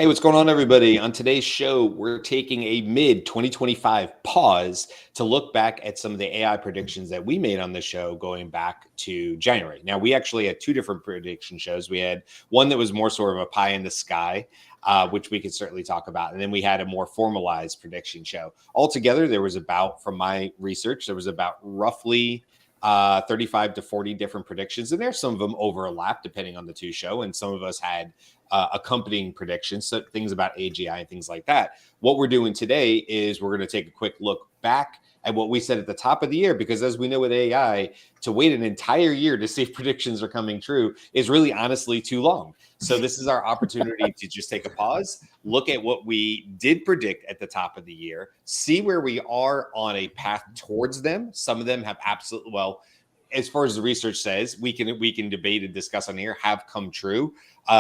Hey, what's going on, everybody? On today's show, we're taking a mid 2025 pause to look back at some of the AI predictions that we made on the show going back to January. Now, we actually had two different prediction shows. We had one that was more sort of a pie in the sky, which we could certainly talk about. And then we had a more formalized prediction show. Altogether, there was about, from my research, there was about roughly 35 to 40 different predictions in there. Some of them overlap depending on the two show, and some of us had accompanying predictions, so things about AGI and things like that. What we're doing today is we're going to take a quick look back at what we said at the top of the year, because as we know with AI, to wait an entire year to see if predictions are coming true is really honestly too long. So this is our opportunity to just take a pause, look at what we did predict at the top of the year, see where we are on a path towards them. Some of them have absolutely, well, as far as the research says, we can debate and discuss on here, have come true.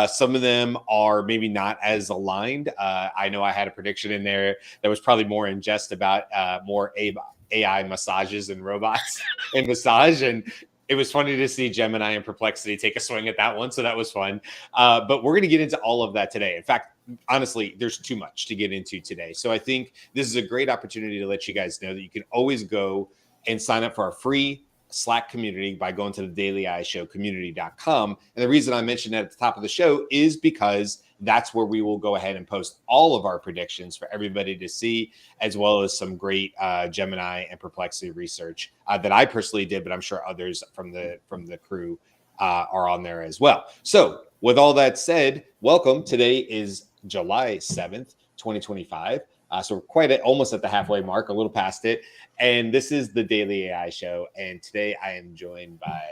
Some of them are maybe not as aligned. I know I had a prediction in there that was probably more in jest about more AI massages and robots and massage. And it was funny to see Gemini and Perplexity take a swing at that one. So that was fun. But we're going to get into all of that today. In fact, honestly, there's too much to get into today. So I think this is a great opportunity to let you guys know that you can always go and sign up for our free Slack community by going to the Daily AI Show community.com. And the reason I mentioned that at the top of the show is because that's where we will go ahead and post all of our predictions for everybody to see, as well as some great Gemini and Perplexity research that I personally did, but I'm sure others from the crew are on there as well. So with all that said, welcome. Today is July 7th, 2025. So we're almost at the halfway mark, a little past it. And this is the Daily AI Show. And today I am joined by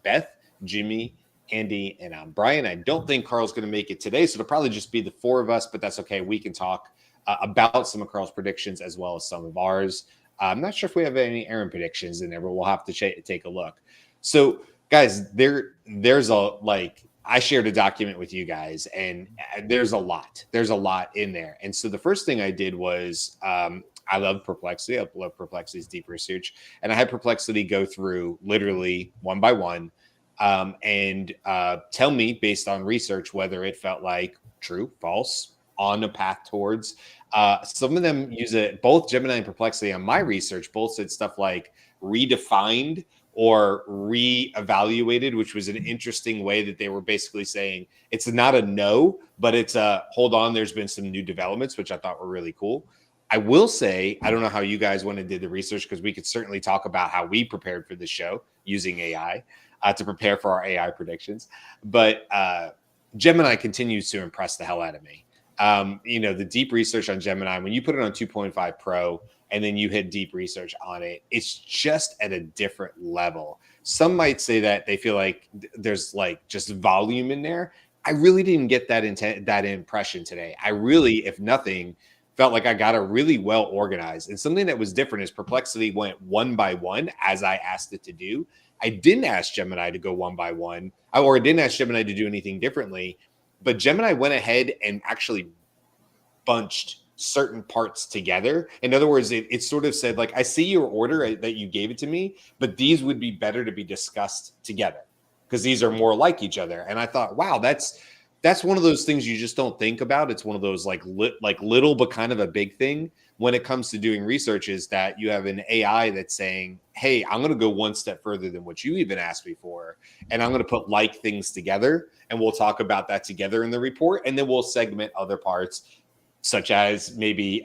Beth, Jimmy, Andy, and I'm Brian. I don't think Carl's going to make it today, so it'll probably just be the four of us, but that's okay. We can talk about some of Carl's predictions as well as some of ours. I'm not sure if we have any Aaron predictions in there, but we'll have to take a look. So guys, there's I shared a document with you guys, and there's a lot in there. And so the first thing I did was, I love Perplexity. I love Perplexity's deep research. And I had Perplexity go through literally one by one and tell me based on research whether it felt like true, false, on a path towards. Some of them use it, both Gemini and Perplexity on my research, both said stuff like redefined or re-evaluated, which was an interesting way that they were basically saying it's not a no, but it's a hold on, there's been some new developments, which I thought were really cool. I will say, I don't know how you guys went and did the research, because we could certainly talk about how we prepared for the show using AI to prepare for our AI predictions. But Gemini continues to impress the hell out of me. The deep research on Gemini, when you put it on 2.5 Pro and then you hit deep research on it, it's just at a different level. Some might say that they feel like there's like just volume in there. I really didn't get that impression today. I really, if nothing, felt like I got it really well organized. And something that was different is Perplexity went one by one as I asked it to do. I didn't ask Gemini to go one by one, or I didn't ask Gemini to do anything differently, but Gemini went ahead and actually bunched certain parts together. In other words, it sort of said, like, I see your order that you gave it to me, but these would be better to be discussed together because these are more like each other. And I thought, wow, that's one of those things you just don't think about. It's one of those like little, but kind of a big thing when it comes to doing research, is that you have an AI that's saying, hey, I'm going to go one step further than what you even asked me for. And I'm going to put like things together, and we'll talk about that together in the report. And then we'll segment other parts, such as maybe,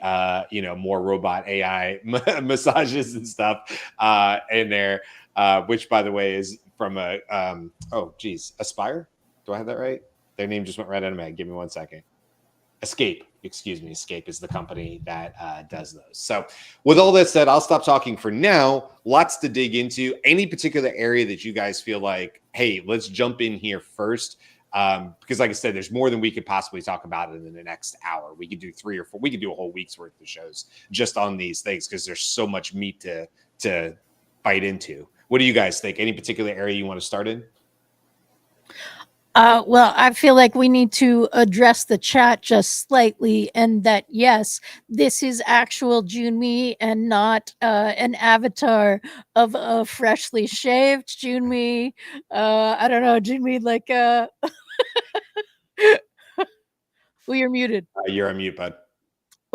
more robot AI massages and stuff in there, which, by the way, is from Aspire. Do I have that right? Their name just went right out of my head. Give me 1 second. Escape is the company that does those. So with all that said, I'll stop talking for now. Lots to dig into. Any particular area that you guys feel like, hey, let's jump in here first. Because like I said, there's more than we could possibly talk about in the next hour. We could do 3 or 4. We could do a whole week's worth of shows just on these things, because there's so much meat to bite into. What do you guys think? Any particular area you want to start in? Well, I feel like we need to address the chat just slightly, and that, yes, this is actual Junmi and not an avatar of a freshly shaved Junmi. I don't know, Junmi like Oh, you're muted. You're on mute, bud.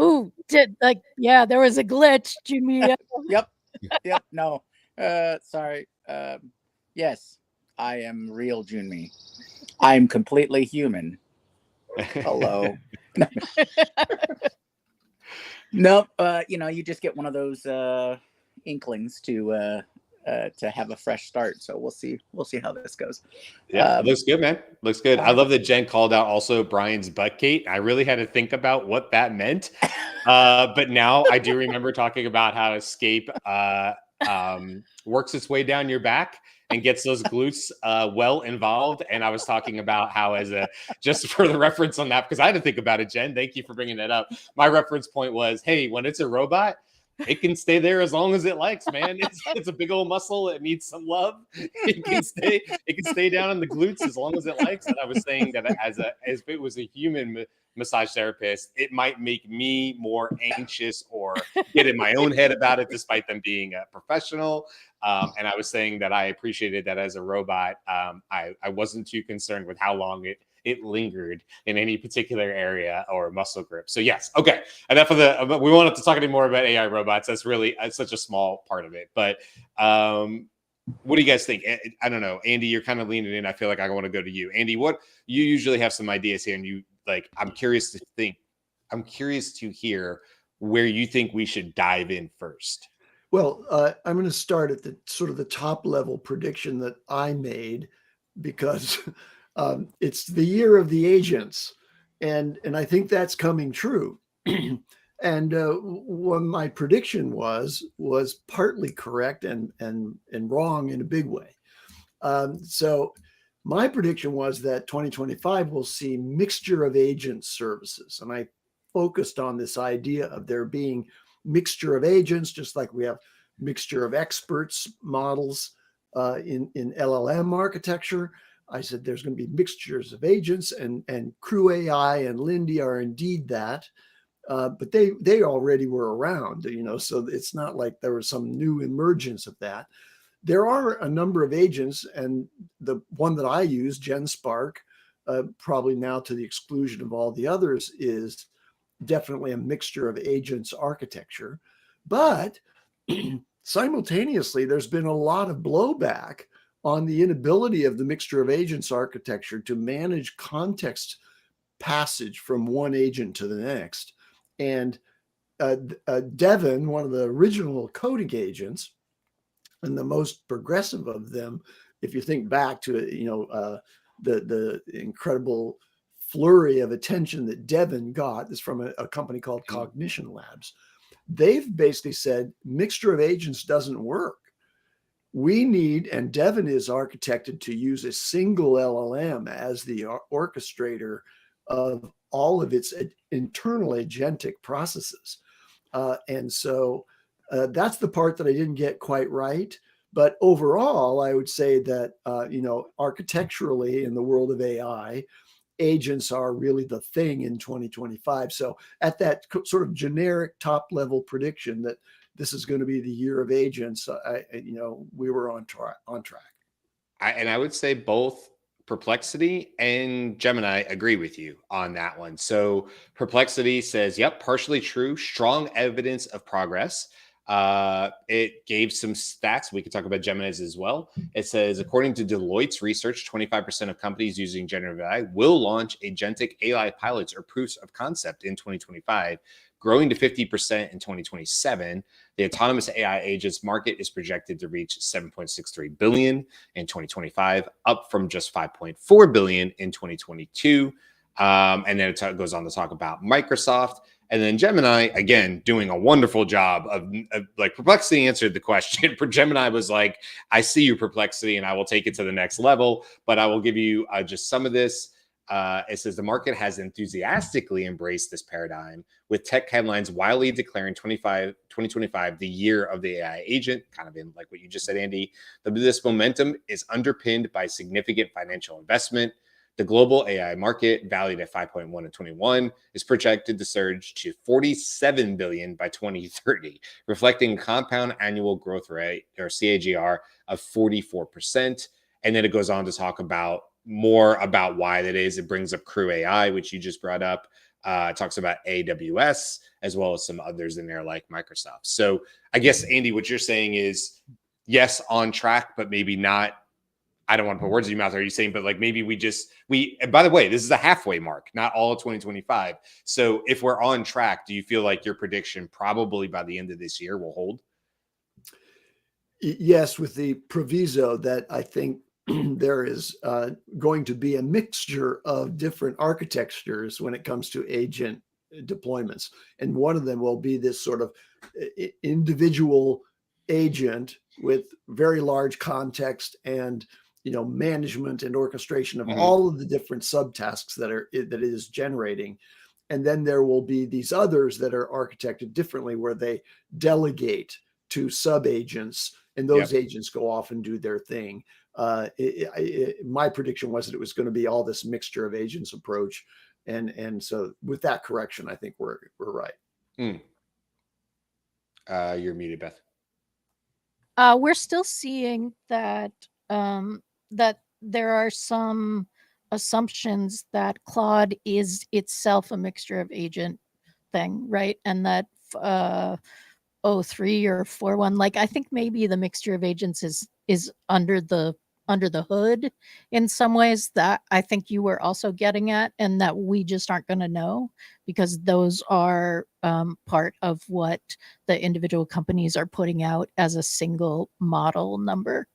Ooh, there was a glitch, Jimmy. Yep. Yep. No. Sorry. Yes, I am real Junmi. I am completely human. Hello. Nope. You just get one of those inklings to have a fresh start. So we'll see. We'll see how this goes. Yeah, looks good, man. Looks good. I love that Jen called out also Brian's butt gate. I really had to think about what that meant. But now I do remember talking about how escape works its way down your back and gets those glutes well involved. And I was talking about how, just for the reference on that, because I had to think about it, Jen. Thank you for bringing that up. My reference point was, hey, when it's a robot, it can stay there as long as it likes, man. It's a big old muscle. It needs some love. It can stay down in the glutes as long as it likes. And I was saying that as if it was a human massage therapist, it might make me more anxious or get in my own head about it, despite them being a professional. And I was saying that I appreciated that as a robot. I wasn't too concerned with how long it lingered in any particular area or muscle grip. So yes, okay. Enough of we won't have to talk anymore about AI robots. That's really such a small part of it. But what do you guys think? I don't know, Andy, you're kind of leaning in. I feel like I want to go to you, Andy. What you usually have some ideas here, and I'm curious to hear where you think we should dive in first. Well, I'm going to start at the sort of the top level prediction that I made, because it's the year of the agents, and I think that's coming true. And what my prediction was partly correct and wrong in a big way. So my prediction was that 2025 will see mixture of agent services, and I focused on this idea of there being mixture of agents, just like we have mixture of experts models in LLM architecture. I said there's going to be mixtures of agents, and Crew AI and Lindy are indeed that, but they already were around, so it's not like there was some new emergence of that. There are a number of agents, and the one that I use, GenSpark, probably now to the exclusion of all the others, is definitely a mixture of agents architecture. But simultaneously, there's been a lot of blowback on the inability of the mixture of agents architecture to manage context passage from one agent to the next. And Devin, one of the original coding agents, and the most progressive of them, if you think back to the incredible flurry of attention that Devin got, is from a company called Cognition Labs. They've basically said mixture of agents doesn't work. We need, and Devin is architected to use a single LLM as the orchestrator of all of its internal agentic processes. And so that's the part that I didn't get quite right. But overall, I would say that, architecturally in the world of AI, agents are really the thing in 2025. So at that sort of generic top level prediction that this is going to be the year of agents, we were on track. I would say both Perplexity and Gemini agree with you on that one. So Perplexity says, yep, partially true, strong evidence of progress. It gave some stats. We could talk about Gemini's as well. It says, according to Deloitte's research, 25% of companies using generative AI will launch agentic AI pilots or proofs of concept in 2025, growing to 50% in 2027. The autonomous AI agents market is projected to reach 7.63 billion in 2025, up from just 5.4 billion in 2022. And then it goes on to talk about Microsoft. And then Gemini, again, doing a wonderful job of like Perplexity answered the question. Gemini was like, I see your Perplexity and I will take it to the next level, but I will give you just some of this. It says the market has enthusiastically embraced this paradigm, with tech headlines widely declaring 2025 the year of the AI agent, kind of in like what you just said, Andy. This momentum is underpinned by significant financial investment. The global AI market, valued at 5.1 in 21, is projected to surge to 47 billion by 2030, reflecting compound annual growth rate, or CAGR, of 44%. And then it goes on to talk about more about why that is. It brings up Crew AI, which you just brought up. It talks about AWS as well as some others in there like Microsoft. So I guess, Andy, what you're saying is yes, on track, but maybe not. I don't want to put words in your mouth. Are you saying, but like maybe and by the way, this is a halfway mark, not all of 2025. So if we're on track, do you feel like your prediction probably by the end of this year will hold? Yes, with the proviso that I think there is going to be a mixture of different architectures when it comes to agent deployments. And one of them will be this sort of individual agent with very large context and management and orchestration of all of the different subtasks that it is generating. And then there will be these others that are architected differently where they delegate to sub agents, and those agents go off and do their thing. My prediction was that it was going to be all this mixture of agents approach. And so with that correction, I think we're right. You're muted, Beth. We're still seeing that that there are some assumptions that Claude is itself a mixture of agent thing, right? And that 03 or 4.1, like I think maybe the mixture of agents is under the hood in some ways that I think you were also getting at, and that we just aren't going to know because those are part of what the individual companies are putting out as a single model number.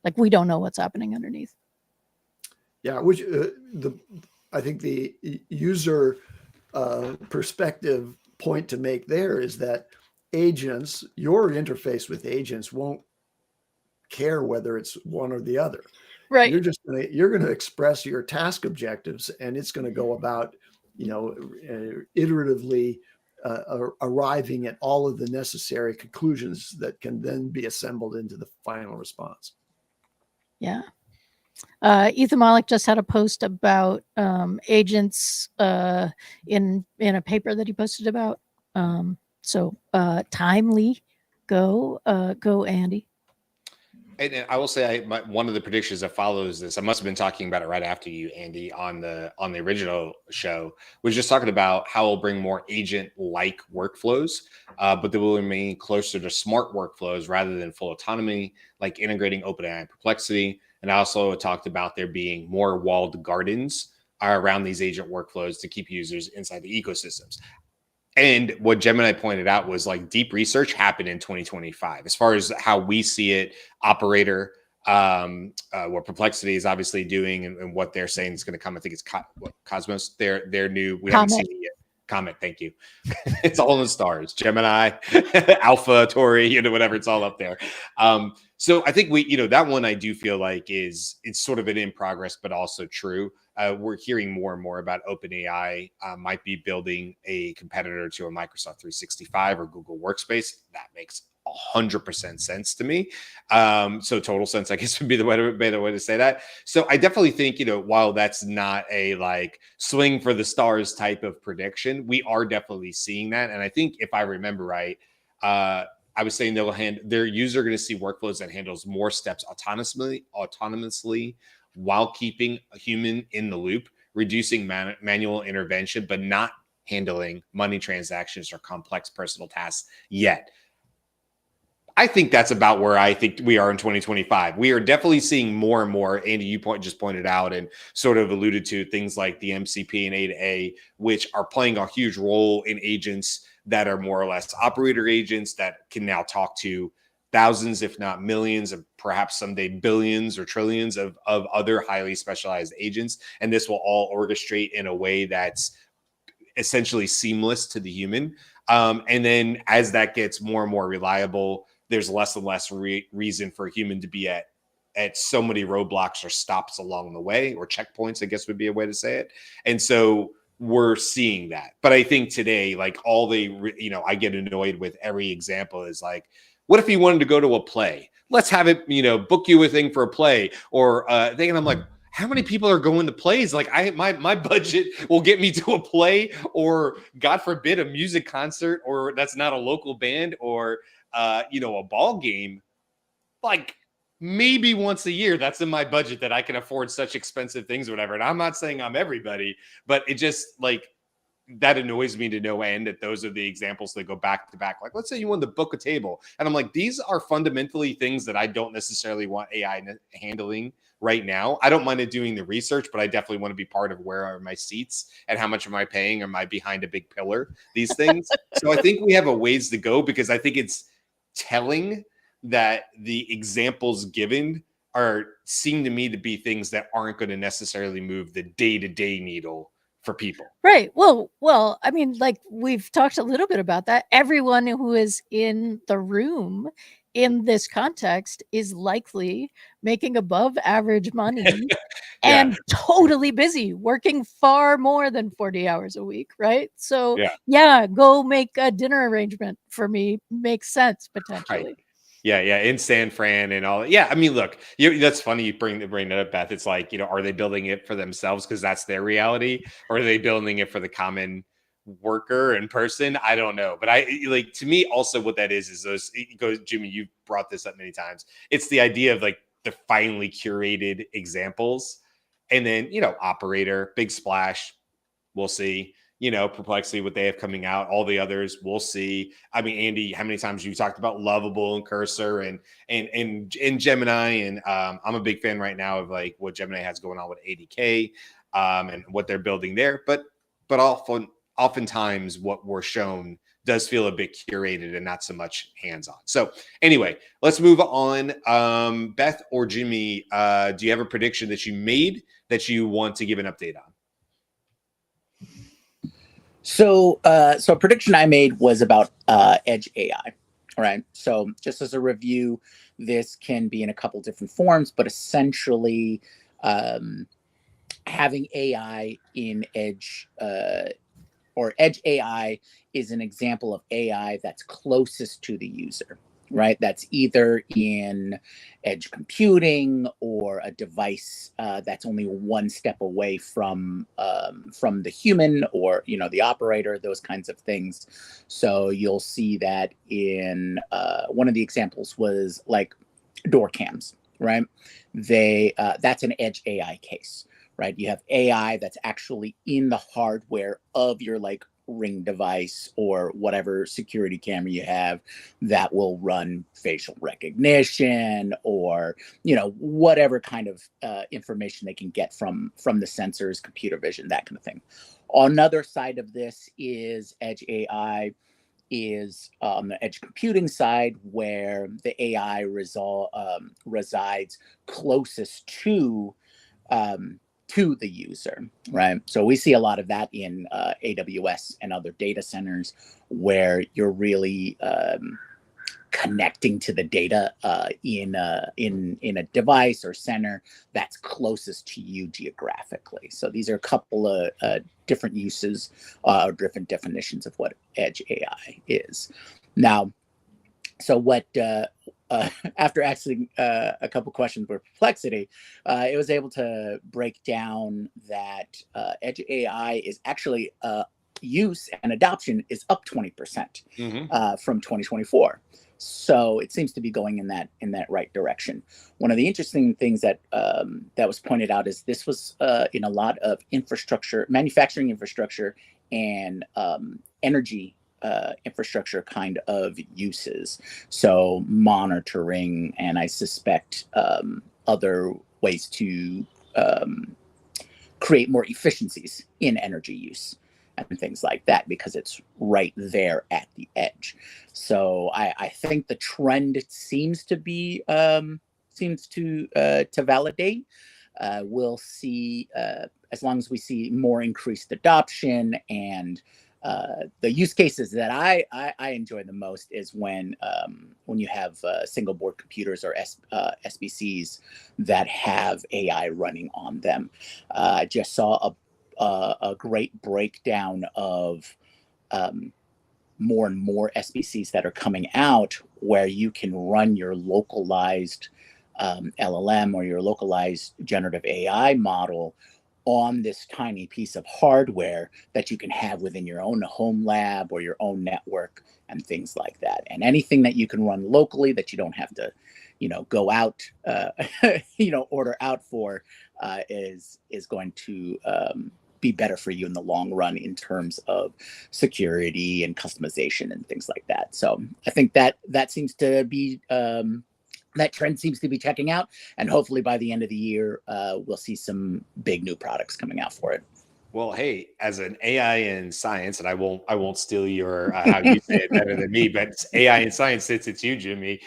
Like we don't know what's happening underneath. Yeah, which I think the user perspective point to make there is that agents, your interface with agents won't care whether it's one or the other. Right. You're going to express your task objectives, and it's going to go about, iteratively arriving at all of the necessary conclusions that can then be assembled into the final response. Yeah. Ethan Malik just had a post about agents in a paper that he posted about. So timely, go Andy. And I will say, one of the predictions that follows this, I must have been talking about it right after you, Andy, on the original show, was just talking about how it'll bring more agent-like workflows, but they will remain closer to smart workflows rather than full autonomy, like integrating OpenAI Perplexity. And I also talked about there being more walled gardens around these agent workflows to keep users inside the ecosystems. And what Gemini pointed out was like deep research happened in 2025 as far as how we see it. Operator, what Perplexity is obviously doing and what they're saying is going to come. I think it's Cosmos. Their new. We haven't seen it yet. Comet. Thank you. It's all in the stars. Gemini, Alpha, Tauri, whatever. It's all up there. So I think that one I do feel like it's sort of an in progress, but also true. We're hearing more and more about OpenAI might be building a competitor to a Microsoft 365 or Google Workspace. That makes 100% sense to me. So total sense, I guess, would be the way to say that. So I definitely think, while that's not a like swing for the stars type of prediction, we are definitely seeing that. And I think if I remember right, I was saying their user are going to see workflows that handles more steps autonomously while keeping a human in the loop, reducing manual intervention, but not handling money transactions or complex personal tasks yet. I think that's about where I think we are in 2025. We are definitely seeing more and more. Andy, you just pointed out and sort of alluded to things like the MCP and A2A, which are playing a huge role in agents that are more or less operator agents that can now talk to thousands, if not millions, of perhaps someday billions or trillions of other highly specialized agents. And this will all orchestrate in a way that's essentially seamless to the human. And then as that gets more and more reliable, there's less and less reason for a human to be at so many roadblocks or stops along the way, or checkpoints, I guess would be a way to say it. And so we're seeing that. But I think today, like I get annoyed with every example is like, what if you wanted to go to a play? Let's have it, book you a thing for a play or thing. And I'm like, how many people are going to plays? Like my budget will get me to a play or God forbid a music concert, or that's not a local band, or a ball game. Like maybe once a year. That's in my budget that I can afford such expensive things or whatever. And I'm not saying I'm everybody, but it just like that annoys me to no end that those are the examples that go back to back. Like, let's say you want to book a table. And I'm like, these are fundamentally things that I don't necessarily want AI handling right now. I don't mind it doing the research, but I definitely want to be part of where are my seats and how much am I paying? Am I behind a big pillar? These things. So I think we have a ways to go because I think it's telling that the examples given seem to me to be things that aren't going to necessarily move the day-to-day needle for people. Right. Well, I mean, like we've talked a little bit about that. Everyone who is in the room in this context is likely making above average money and totally busy, working far more than 40 hours a week, right? So yeah, go make a dinner arrangement for me. Makes sense potentially. Right. Yeah, in San Fran and all that. Yeah, I mean, look, that's funny you bring that up, Beth. It's like, are they building it for themselves because that's their reality, or are they building it for the common worker in person? I don't know, but to me also what that is those. It goes, Jimmy, you've brought this up many times. It's the idea of like the finely curated examples, and then operator, big splash, we'll see. Perplexity, what they have coming out, all the others, we'll see. I mean, Andy, how many times you talked about Lovable and Cursor and Gemini, and I'm a big fan right now of like what Gemini has going on with ADK and what they're building there. But oftentimes what we're shown does feel a bit curated and not so much hands-on. So anyway, let's move on. Beth or Jimmy, do you have a prediction that you made that you want to give an update on? So a prediction I made was about edge AI. All right. So just as a review, this can be in a couple different forms, but essentially having AI in edge or edge AI is an example of AI that's closest to the user, right? That's either in edge computing or a device that's only one step away from the human or the operator, those kinds of things. So you'll see that in one of the examples was like door cams, right? That's an edge AI case, right? You have AI that's actually in the hardware of your like Ring device or whatever security camera you have that will run facial recognition or whatever kind of information they can get from the sensors, computer vision, that kind of thing. Another side of this is edge AI is on the edge computing side, where the AI resides closest to the user, right? So we see a lot of that in AWS and other data centers where you're really connecting to the data in a device or center that's closest to you geographically. So these are a couple of different uses or different definitions of what edge AI is. Now, so what after asking a couple questions with Perplexity, it was able to break down that edge AI is actually use and adoption is up 20% from 2024. So it seems to be going in that right direction. One of the interesting things that was pointed out is this was in a lot of infrastructure, manufacturing infrastructure, and energy infrastructure kind of uses. So monitoring, and I suspect other ways to create more efficiencies in energy use and things like that, because it's right there at the edge. So I think the trend seems to be to validate. We'll see as long as we see more increased adoption, and the use cases that I enjoy the most is when you have single board computers or SBCs that have AI running on them. I just saw a great breakdown of more and more SBCs that are coming out where you can run your localized LLM or your localized generative AI model on this tiny piece of hardware that you can have within your own home lab or your own network and things like that. And anything that you can run locally that you don't have to go out, order out for, is going to be better for you in the long run in terms of security and customization and things like that. So I think that seems to be that trend seems to be checking out, and hopefully by the end of the year, we'll see some big new products coming out for it. Well, hey, as an AI in science, and I won't steal your how you say it better than me, but it's AI in science, since it's you, Jimmy.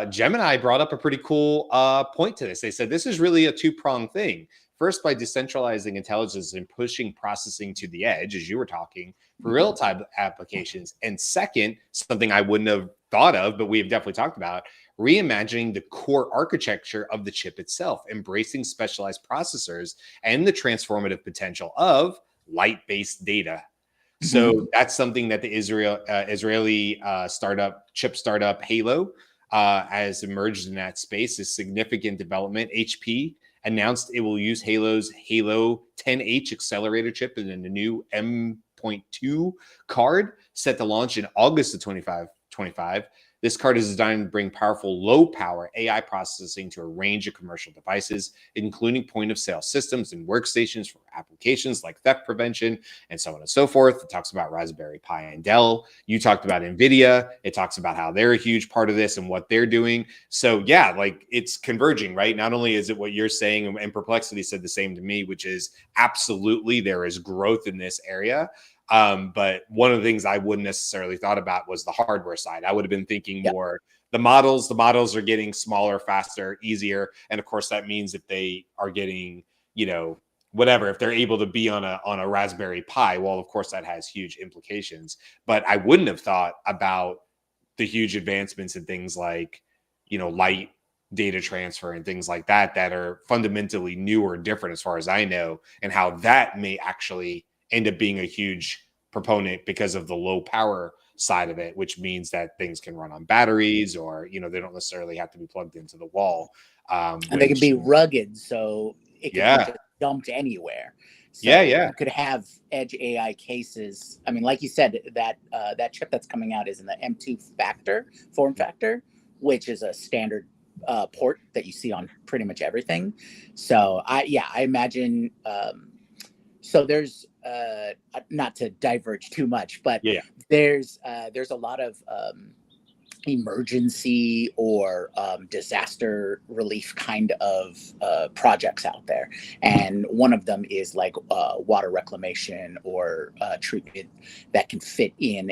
Gemini brought up a pretty cool point to this. They said this is really a two-pronged thing. First, by decentralizing intelligence and pushing processing to the edge, as you were talking, for real-time applications. And second, something I wouldn't have thought of, but we have definitely talked about, reimagining the core architecture of the chip itself, embracing specialized processors and the transformative potential of light-based data. So that's something that the Israeli chip startup Halo has emerged in that space. Is significant development. HP announced it will use Halo's Halo 10H accelerator chip in the new M.2 card set to launch in August of 2025. This card is designed to bring powerful, low-power AI processing to a range of commercial devices, including point-of-sale systems and workstations for applications like theft prevention and so on and so forth. It talks about Raspberry Pi and Dell. You talked about NVIDIA. It talks about how they're a huge part of this and what they're doing. So, yeah, like it's converging, right? Not only is it what you're saying, and Perplexity said the same to me, which is absolutely there is growth in this area. But one of the things I wouldn't necessarily thought about was the hardware side. I would have been thinking more the models are getting smaller, faster, easier. And of course, that means if they are getting, whatever, if they're able to be on a Raspberry Pi, well, of course, that has huge implications. But I wouldn't have thought about the huge advancements in things like, light data transfer and things like that are fundamentally new or different as far as I know, and how that may actually end up being a huge proponent because of the low power side of it, which means that things can run on batteries, or they don't necessarily have to be plugged into the wall, and they can be rugged, so it can be just dumped anywhere. So you could have edge AI cases. I mean, like you said, that chip that's coming out is in the M.2 form factor, which is a standard port that you see on pretty much everything. So I imagine. So there's not to diverge too much, but there's a lot of emergency or disaster relief kind of projects out there, and one of them is like water reclamation or treatment that can fit in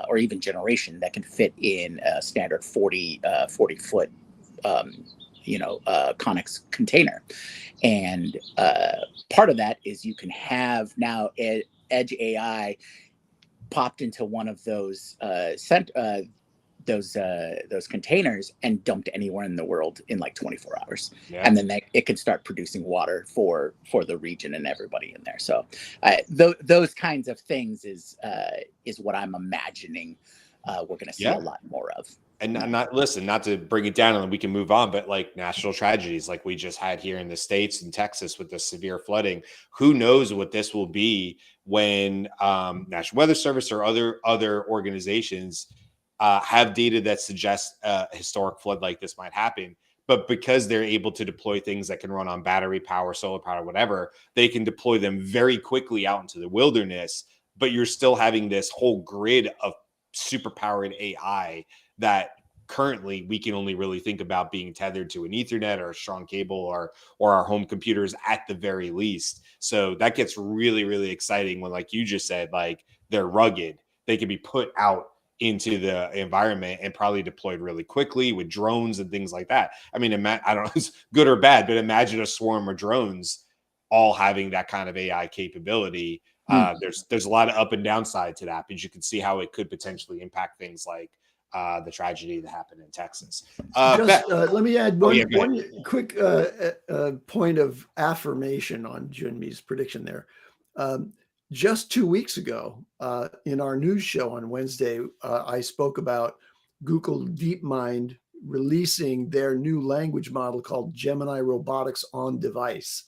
or even generation that can fit in a standard 40 foot Connex container. And part of that is you can have now edge AI popped into one of those containers and dumped anywhere in the world in like 24 hours. And then it can start producing water for the region and everybody in there. So those kinds of things is what I'm imagining we're going to see a lot more of. And not to bring it down and we can move on, but like national tragedies like we just had here in the States and Texas with the severe flooding, who knows what this will be when National Weather Service or other organizations have data that suggests a historic flood like this might happen. But because they're able to deploy things that can run on battery power, solar power, whatever, they can deploy them very quickly out into the wilderness. But you're still having this whole grid of superpowered AI that currently we can only really think about being tethered to an Ethernet or a strong cable or our home computers at the very least. So that gets really, really exciting when, like you just said, like they're rugged. They can be put out into the environment and probably deployed really quickly with drones and things like that. I mean, I don't know if it's good or bad, but imagine a swarm of drones all having that kind of AI capability. There's a lot of up and downside to that, but you can see how it could potentially impact things like the tragedy that happened in Texas. Let me add one quick point of affirmation on Junmi's prediction there. Just 2 weeks ago, in our news show on Wednesday, I spoke about Google DeepMind releasing their new language model called Gemini Robotics on Device,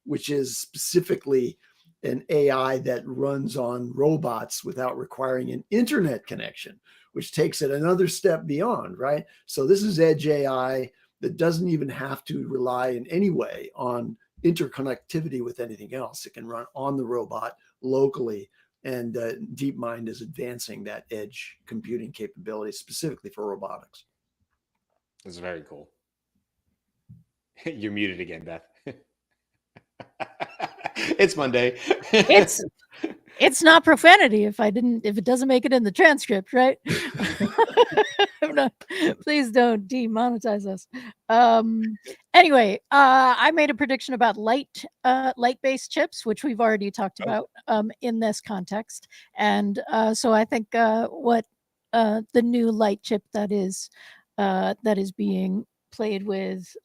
which is specifically an AI that runs on robots without requiring an internet connection, which takes it another step beyond, right? So this is edge AI that doesn't even have to rely in any way on interconnectivity with anything else. It can run on the robot locally, and DeepMind is advancing that edge computing capability specifically for robotics. It's very cool. You're muted again, Beth. It's Monday. It's not profanity if it doesn't make it in the transcript, right? Please don't demonetize us. Anyway, I made a prediction about light-based chips, which we've already talked about in this context, and so I think what the new light chip that is being played with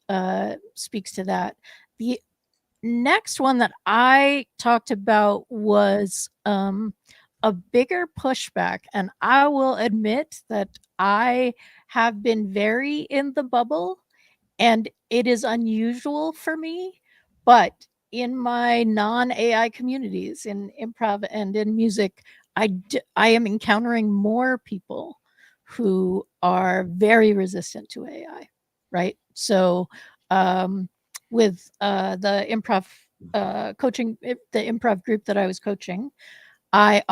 speaks to that. The next one that I talked about was a bigger pushback, and I will admit that I have been very in the bubble, and it is unusual for me, but in my non-AI communities, in improv and in music, I am encountering more people who are very resistant to AI, right? So with the improv coaching, the improv group that I was coaching, I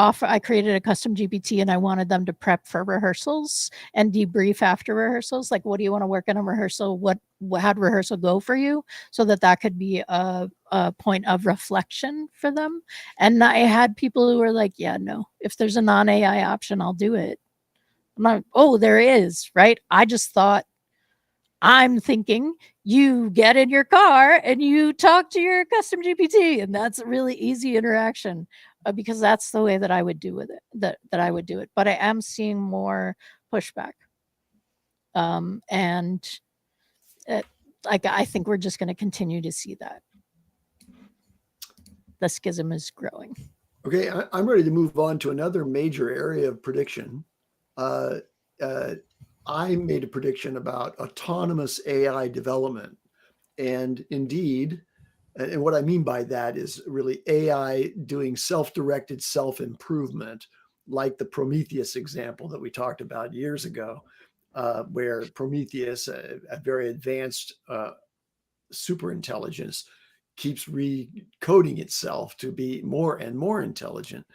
created a custom GPT, and I wanted them to prep for rehearsals and debrief after rehearsals. Like, what do you want to work in a rehearsal? How'd rehearsal go for you? So that could be a point of reflection for them. And I had people who were like, yeah, no, if there's a non-AI option, I'll do it. I'm like, oh, there is, right? I'm thinking you get in your car and you talk to your custom GPT, and that's a really easy interaction because that's the way that I would do with it. That I would do it, but I am seeing more pushback, and I think we're just going to continue to see that. The schism is growing. Okay, I'm ready to move on to another major area of prediction. I made a prediction about autonomous AI development. And indeed, and what I mean by that is really AI doing self-directed self-improvement, like the Prometheus example that we talked about years ago, where Prometheus, a very advanced superintelligence, keeps recoding itself to be more and more intelligent.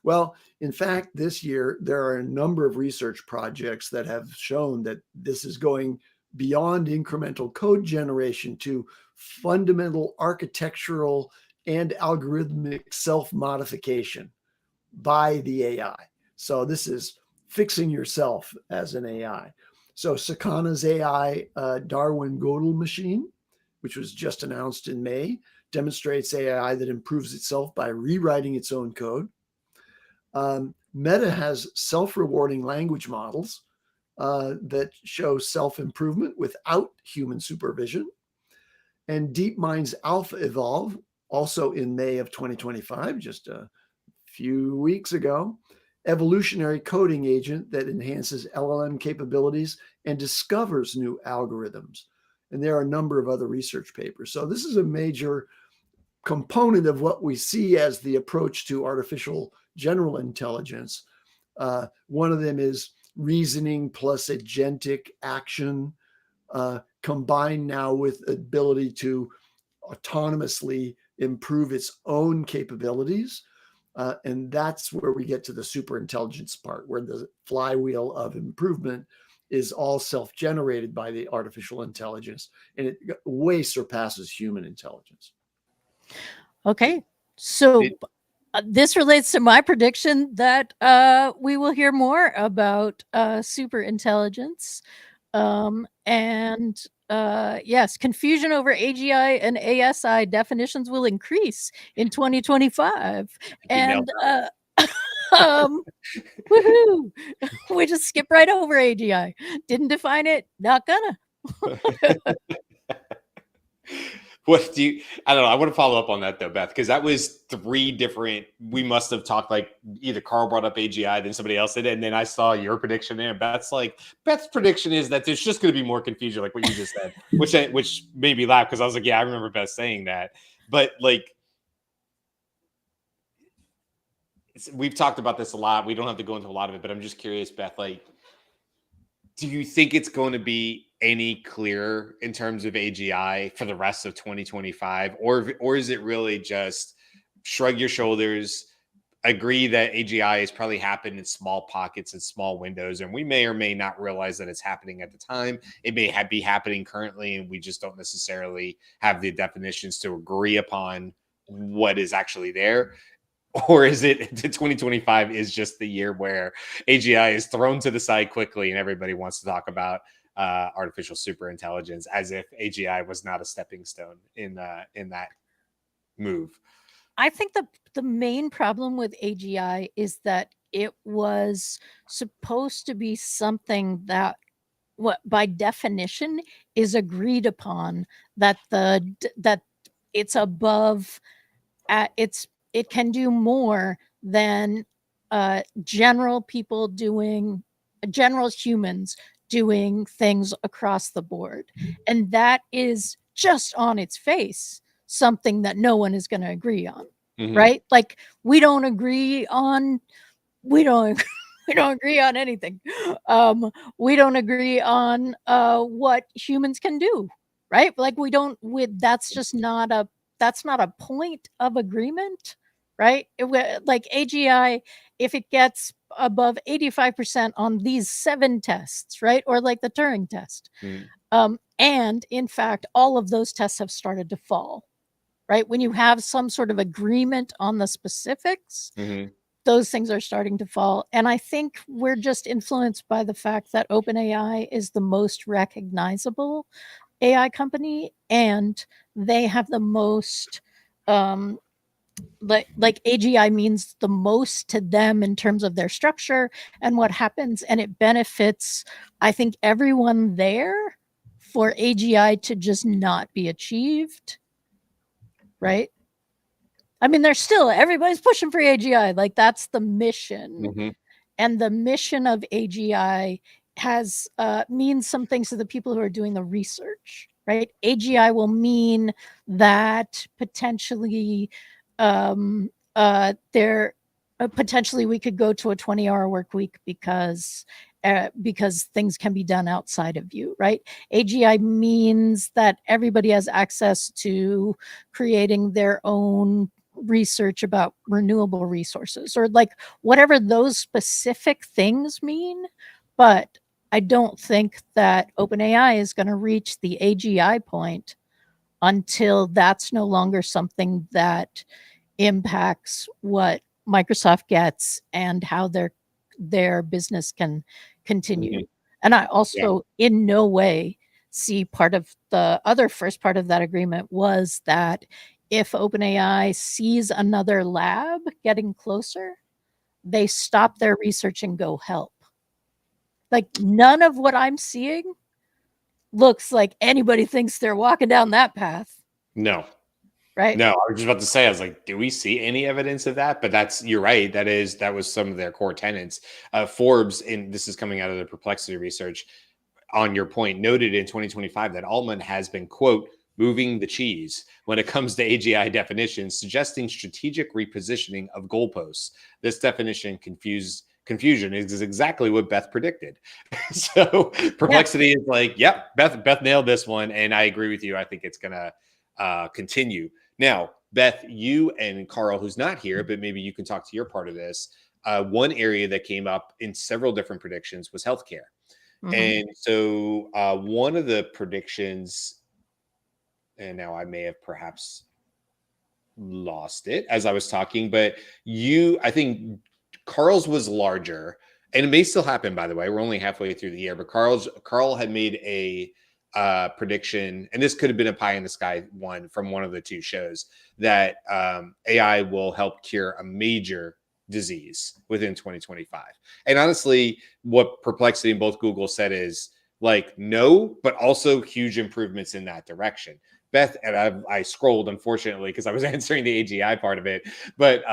Well, in fact, this year, there are a number of research projects that have shown that this is going beyond incremental code generation to fundamental architectural and algorithmic self-modification by the AI. So this is fixing yourself as an AI. So Sakana's AI Darwin Gödel machine, which was just announced in May, demonstrates AI that improves itself by rewriting its own code. Meta has self-rewarding language models that show self-improvement without human supervision. And DeepMind's Alpha Evolve, also in May of 2025, just a few weeks ago, evolutionary coding agent that enhances LLM capabilities and discovers new algorithms. And there are a number of other research papers. So this is a major component of what we see as the approach to artificial general intelligence. One of them is reasoning plus agentic action, combined now with ability to autonomously improve its own capabilities. And that's where we get to the super intelligence part, where the flywheel of improvement is all self-generated by the artificial intelligence, and it way surpasses human intelligence. Okay, so this relates to my prediction that we will hear more about super intelligence. And yes, confusion over AGI and ASI definitions will increase in 2025. And woohoo! We just skip right over AGI. Didn't define it, not gonna. What do you, I don't know. I want to follow up on that though, Beth, because that was three different, we must have talked, like either Carl brought up AGI, then somebody else did it. And then I saw your prediction there. Beth's prediction is that there's just going to be more confusion, like what you just said, which made me laugh because I was like, yeah, I remember Beth saying that. But like, we've talked about this a lot. We don't have to go into a lot of it, but I'm just curious, Beth, like, do you think it's going to be any clearer in terms of AGI for the rest of 2025? Or is it really just shrug your shoulders, agree that AGI has probably happened in small pockets and small windows, and we may or may not realize that it's happening at the time. It may be happening currently, and we just don't necessarily have the definitions to agree upon what is actually there? Or is it 2025 is just the year where AGI is thrown to the side quickly and everybody wants to talk about artificial superintelligence as if AGI was not a stepping stone in that move? I think the main problem with AGI is that it was supposed to be something that, what by definition is agreed upon, that that it's above, it can do more than general humans doing things across the board. And that is just on its face something that no one is going to agree on. Right? Like, we don't agree on we don't agree on anything. We don't agree on what humans can do, right? Like, that's just not a point of agreement, right? Like AGI, if it gets above 85% on these 7 tests, right? Or like the Turing test. And in fact, all of those tests have started to fall, right? When you have some sort of agreement on the specifics, those things are starting to fall. And I think we're just influenced by the fact that OpenAI is the most recognizable AI company, and they have the most, like AGI means the most to them in terms of their structure and what happens. And it benefits, I think, everyone there for AGI to just not be achieved. Right? I mean, everybody's pushing for AGI. Like, that's the mission. And the mission of AGI has means some things to the people who are doing the research, right? AGI will mean that potentially potentially we could go to a 20-hour work week because things can be done outside of you, right? AGI means that everybody has access to creating their own research about renewable resources, or like whatever those specific things mean. But I don't think that OpenAI is going to reach the AGI point until that's no longer something that impacts what Microsoft gets and how their business can continue. And I also in no way see part of the other first part of that agreement was that if OpenAI sees another lab getting closer, they stop their research and go help. Like, none of what I'm seeing looks like anybody thinks they're walking down that path. No. Right? No, I was just about to say, I was like, do we see any evidence of that? But you're right. That was some of their core tenets. Forbes, and this is coming out of the Perplexity research, on your point, noted in 2025 that Altman has been, quote, moving the cheese when it comes to AGI definitions, suggesting strategic repositioning of goalposts. This definition confusion is exactly what Beth predicted. So Perplexity is like, yep, Beth nailed this one. And I agree with you. I think it's going to continue. Now, Beth, you and Carl, who's not here, but maybe you can talk to your part of this. One area that came up in several different predictions was healthcare. And so one of the predictions, and now I may have perhaps lost it as I was talking, but I think Carl's was larger, and it may still happen, by the way. We're only halfway through the year, but Carl had made a prediction, and this could have been a pie in the sky one from one of the two shows, that AI will help cure a major disease within 2025. And honestly, what Perplexity and both Google said is like, no, but also huge improvements in that direction. Beth, and I scrolled, unfortunately, because I was answering the AGI part of it, but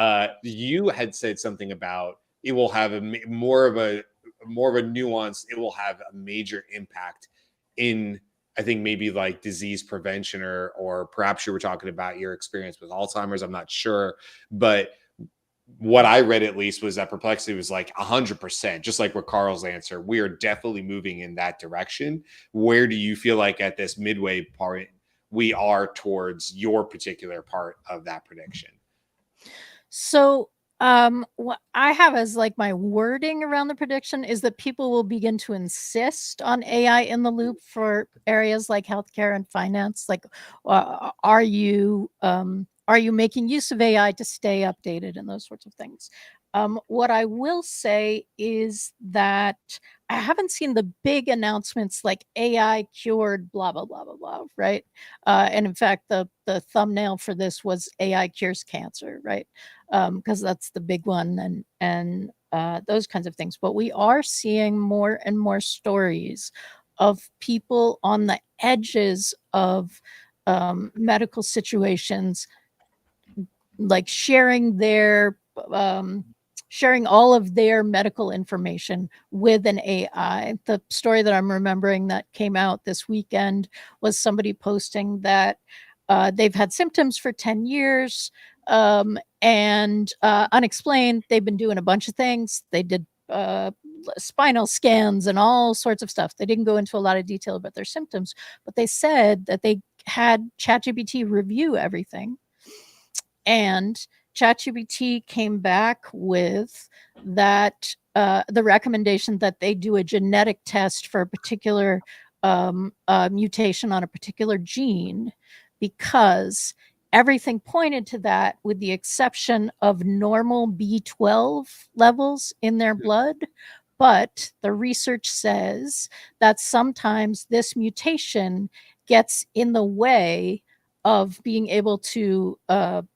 you had said something about it will have more of a nuance. It will have a major impact in, I think, maybe like disease prevention, or perhaps you were talking about your experience with Alzheimer's. I'm not sure, but what I read at least was that Perplexity was like 100%, just like with Carl's answer. We are definitely moving in that direction. Where do you feel like at this midway part we are towards your particular part of that prediction? So what I have as like my wording around the prediction is that people will begin to insist on AI in the loop for areas like healthcare and finance. Like, are you making use of AI to stay updated and those sorts of things? What I will say is that I haven't seen the big announcements like AI cured blah blah blah blah blah, right? And in fact, the thumbnail for this was AI cures cancer, right? Because that's the big one, and those kinds of things. But we are seeing more and more stories of people on the edges of medical situations, like sharing all of their medical information with an AI. The story that I'm remembering that came out this weekend was somebody posting that they've had symptoms for 10 years and unexplained. They've been doing a bunch of things. They did spinal scans and all sorts of stuff. They didn't go into a lot of detail about their symptoms, but they said that they had ChatGPT review everything. And ChatGPT came back with that the recommendation that they do a genetic test for a particular mutation on a particular gene, because everything pointed to that, with the exception of normal B12 levels in their blood. But the research says that sometimes this mutation gets in the way of being able to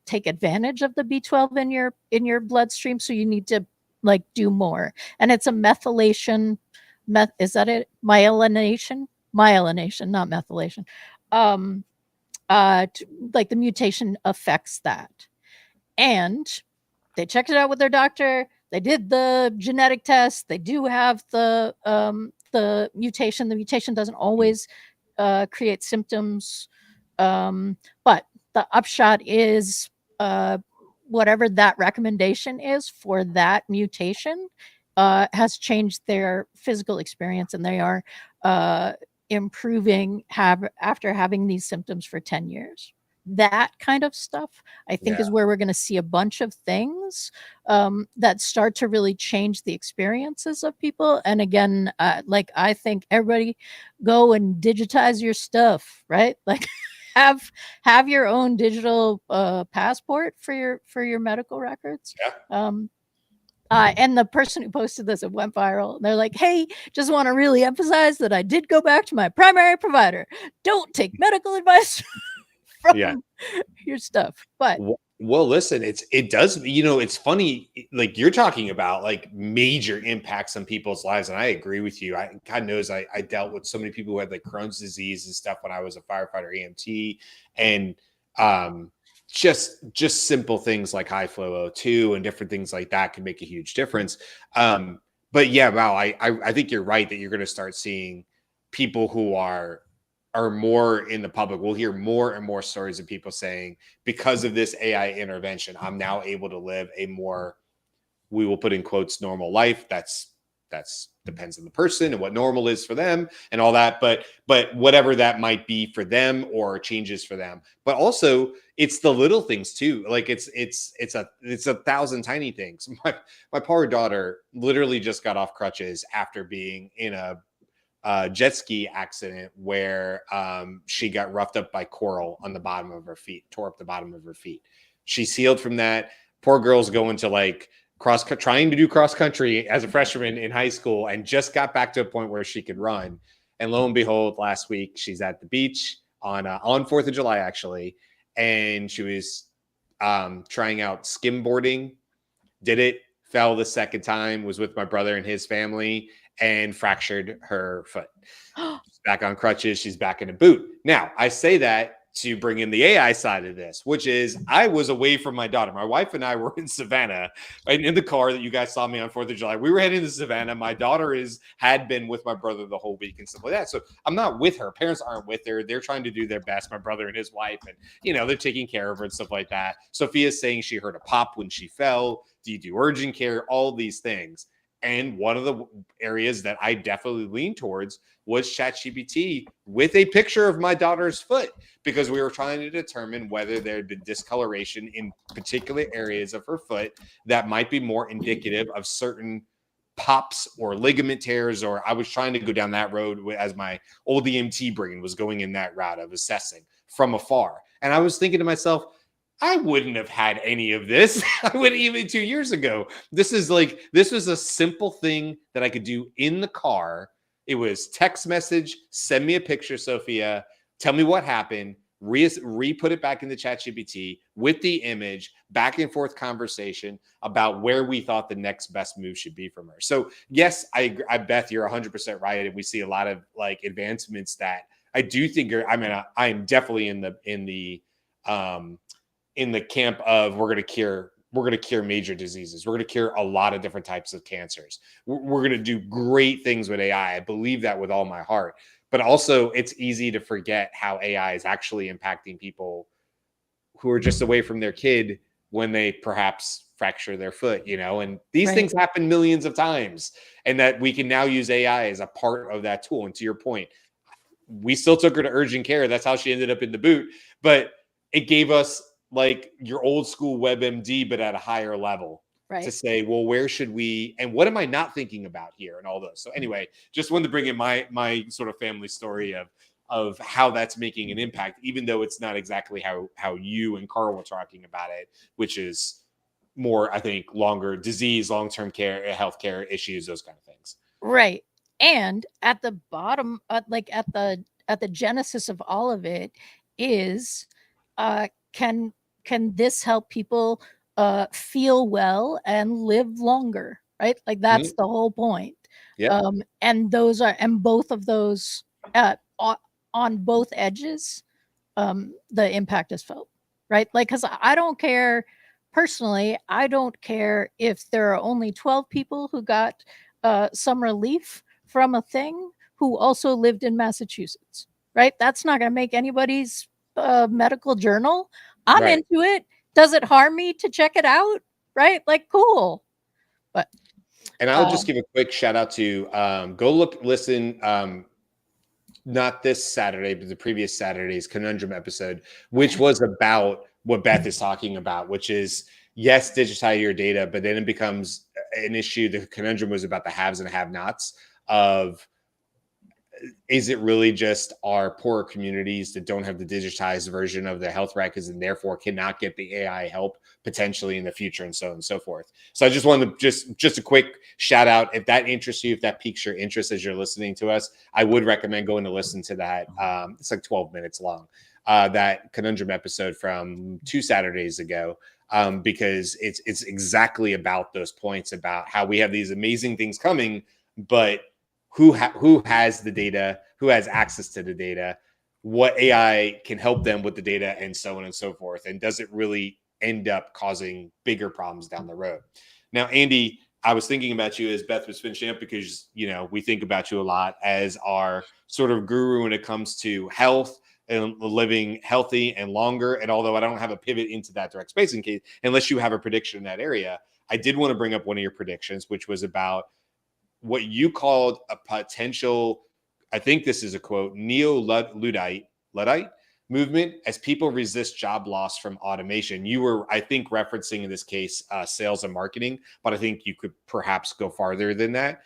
take advantage of the B12 in your bloodstream. So you need to like do more. And it's a methylation. Is that it? Myelination, not methylation. Like the mutation affects that. And they checked it out with their doctor. They did the genetic test. They do have the mutation. The mutation doesn't always create symptoms. But the upshot is whatever that recommendation is for that mutation has changed their physical experience, and they are improving after having these symptoms for 10 years. That kind of stuff, I think, is where we're going to see a bunch of things that start to really change the experiences of people. And again, like, I think everybody go and digitize your stuff, right? Like have your own digital passport for your medical records. And the person who posted this, it went viral. They're like, hey, just want to really emphasize that I did go back to my primary provider. Don't take medical advice from your stuff. But well, listen, it does, it's funny, like you're talking about like major impacts on people's lives. And I agree with you. God knows I dealt with so many people who had like Crohn's disease and stuff when I was a firefighter EMT, and just simple things like high flow O2 and different things like that can make a huge difference. But yeah, wow, I think you're right that you're going to start seeing people who are more in the public. We'll hear more and more stories of people saying, because of this AI intervention, I'm now able to live a more, we will put in quotes, normal life. That's depends on the person and what normal is for them and all that. But whatever that might be for them or changes for them. But also it's the little things too. Like it's a thousand tiny things. My poor daughter literally just got off crutches after being in a jet ski accident where she got roughed up by coral on the bottom of her feet, tore up the bottom of her feet. She's healed from that. Poor girl's going to like trying to do cross country as a freshman in high school, and just got back to a point where she could run. And lo and behold, last week she's at the beach on 4th of July actually, and she was trying out skimboarding. Did it, fell the second time, was with my brother and his family, and fractured her foot. She's back on crutches. She's back in a boot. Now, I say that to bring in the AI side of this, which is I was away from my daughter. My wife and I were in Savannah, right in the car that you guys saw me on 4th of July. We were heading to Savannah. My daughter had been with my brother the whole week and stuff like that. So I'm not with her. Parents aren't with her. They're trying to do their best, my brother and his wife, and they're taking care of her and stuff like that. Sophia's saying she heard a pop when she fell. Do you do urgent care? All these things. And one of the areas that I definitely leaned towards was ChatGPT with a picture of my daughter's foot, because we were trying to determine whether there had been discoloration in particular areas of her foot that might be more indicative of certain pops or ligament tears. Or I was trying to go down that road as my old EMT brain was going in that route of assessing from afar. And I was thinking to myself, I wouldn't have had any of this. I would even 2 years ago. This was a simple thing that I could do in the car. It was text message, send me a picture, Sophia, tell me what happened, re-put it back into ChatGPT with the image, back and forth conversation about where we thought the next best move should be from her. So yes, I Beth, you're 100% right. And we see a lot of like advancements that I do think I'm definitely in the camp of we're going to cure major diseases. We're going to cure a lot of different types of cancers. We're going to do great things with AI. I believe that with all my heart. But also, it's easy to forget how AI is actually impacting people who are just away from their kid when they perhaps fracture their foot, and these things happen millions of times, and that we can now use AI as a part of that tool. And to your point, we still took her to urgent care. That's how she ended up in the boot. But it gave us like your old school WebMD, but at a higher level, to say, well, where should we, and what am I not thinking about here, and all those. So anyway, just wanted to bring in my sort of family story of how that's making an impact, even though it's not exactly how you and Carl were talking about it, which is more, I think, longer disease, long-term care, healthcare issues, those kind of things. Right. And at the bottom, like at the genesis of all of it is, can this help people feel well and live longer? Right. Like that's the whole point. Yeah. And both of those on both edges, the impact is felt. Right. Like, because I don't care personally, I don't care if there are only 12 people who got some relief from a thing who also lived in Massachusetts, right? That's not going to make anybody's medical journal. I'm into it. Does it harm me to check it out? Right? Like, cool. But and I'll just give a quick shout out to go listen. Not this Saturday, but the previous Saturday's Conundrum episode, which was about what Beth is talking about, which is, yes, digitize your data, but then it becomes an issue. The conundrum was about the haves and have-nots of, is it really just our poorer communities that don't have the digitized version of the health records and therefore cannot get the AI help potentially in the future, and so on and so forth. So I just wanted to just a quick shout out. If that interests you, if that piques your interest as you're listening to us, I would recommend going to listen to that. It's like 12 minutes long, that Conundrum episode from 2 Saturdays ago, because it's exactly about those points about how we have these amazing things coming, but who has the data, who has access to the data, what AI can help them with the data, and so on and so forth. And does it really end up causing bigger problems down the road? Now, Andy, I was thinking about you as Beth was finishing up, because, we think about you a lot as our sort of guru when it comes to health and living healthy and longer. And although I don't have a pivot into that direct space in case, unless you have a prediction in that area, I did want to bring up one of your predictions, which was about what you called a potential, I think this is a quote, neo-Luddite movement as people resist job loss from automation. You were, I think, referencing in this case sales and marketing, but I think you could perhaps go farther than that.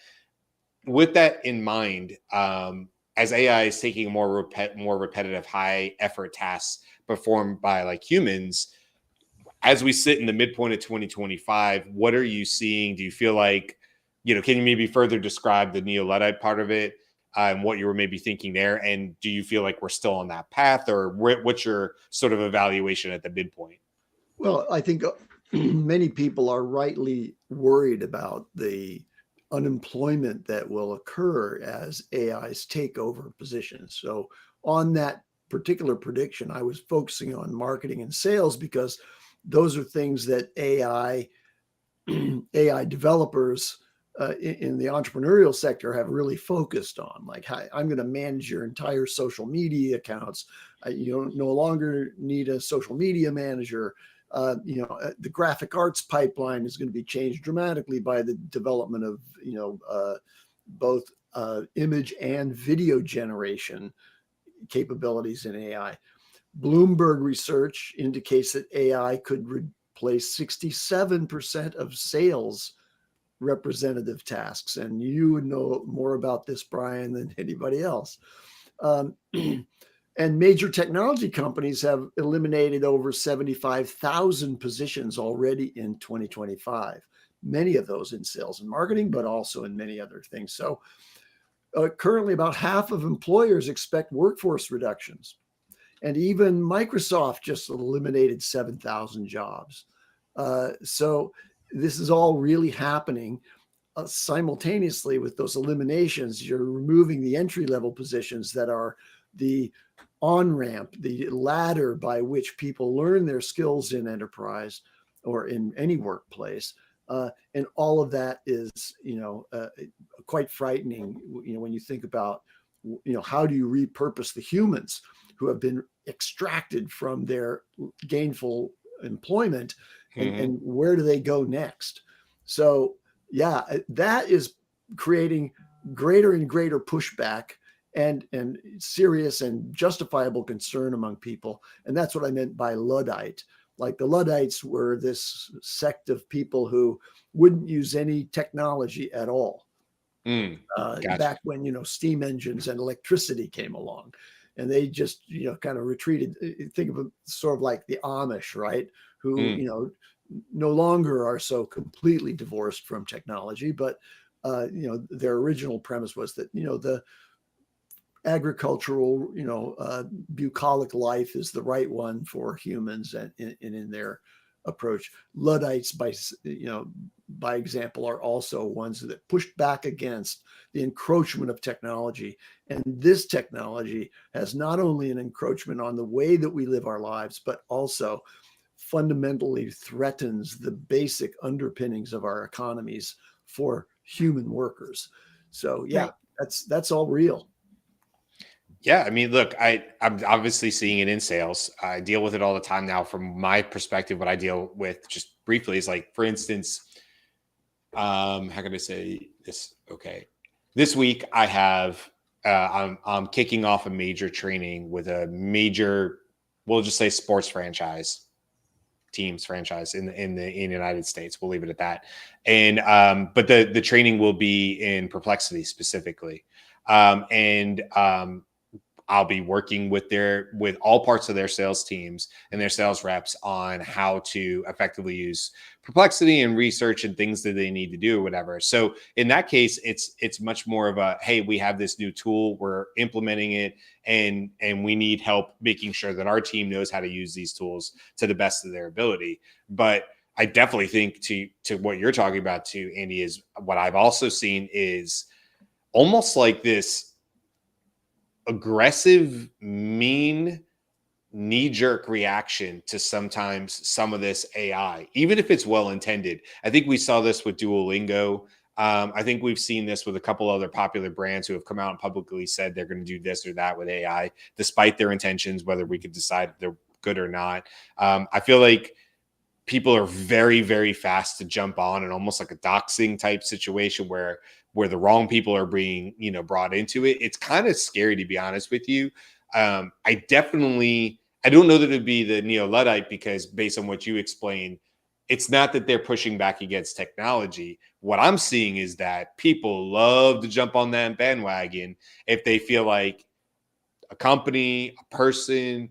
With that in mind, as AI is taking more repetitive, high effort tasks performed by like humans, as we sit in the midpoint of 2025, what are you seeing? Do you feel like, can you maybe further describe the neo-Luddite part of it, and what you were maybe thinking there? And do you feel like we're still on that path, or what's your sort of evaluation at the midpoint? Well, I think many people are rightly worried about the unemployment that will occur as AIs take over positions. So on that particular prediction, I was focusing on marketing and sales, because those are things that AI developers in the entrepreneurial sector have really focused on. Like, hi, I'm going to manage your entire social media accounts. You don't no longer need a social media manager. The graphic arts pipeline is going to be changed dramatically by the development of, both image and video generation capabilities in AI. Bloomberg research indicates that AI could replace 67% of sales representative tasks. And you would know more about this, Brian, than anybody else. And major technology companies have eliminated over 75,000 positions already in 2025, many of those in sales and marketing, but also in many other things. So currently about half of employers expect workforce reductions. And even Microsoft just eliminated 7,000 jobs. So this is all really happening simultaneously with those eliminations. You're removing the entry-level positions that are the on-ramp, the ladder by which people learn their skills in enterprise or in any workplace. And all of that is, quite frightening, when you think about, how do you repurpose the humans who have been extracted from their gainful employment, and where do they go next? So, yeah, that is creating greater and greater pushback and serious and justifiable concern among people. And that's what I meant by Luddite. Like the Luddites were this sect of people who wouldn't use any technology at all. Gotcha. Back when, steam engines and electricity came along, and they just, kind of retreated. Think of it sort of like the Amish, right? Who, no longer are so completely divorced from technology, but, their original premise was that, the agricultural, bucolic life is the right one for humans, and in their approach. Luddites, by example, are also ones that pushed back against the encroachment of technology. And this technology has not only an encroachment on the way that we live our lives, but also fundamentally threatens the basic underpinnings of our economies for human workers. So yeah, that's all real. Yeah, I mean, look, I'm obviously seeing it in sales. I deal with it all the time now. From my perspective, what I deal with just briefly is, like, for instance, how can I say this? Okay, this week I have I'm kicking off a major training with a major, we'll just say, sports teams franchise in the United States. We'll leave it at that. And but the training will be in Perplexity specifically, and I'll be working with all parts of their sales teams and their sales reps on how to effectively use Perplexity and research and things that they need to do or whatever. So in that case, it's much more of a, hey, we have this new tool, we're implementing it, and we need help making sure that our team knows how to use these tools to the best of their ability. But I definitely think to what you're talking about too, Andy, is what I've also seen is almost like this aggressive, mean, knee-jerk reaction to sometimes some of this AI, even if it's well-intended. I think we saw this with Duolingo. I think we've seen this with a couple other popular brands who have come out and publicly said they're going to do this or that with AI, despite their intentions, whether we could decide if they're good or not. I feel like people are very, very fast to jump on, and almost like a doxing type situation where the wrong people are being, brought into it. It's kind of scary, to be honest with you. I don't know that it'd be the neo-Luddite, because based on what you explained, it's not that they're pushing back against technology. What I'm seeing is that people love to jump on that bandwagon if they feel like a company, a person,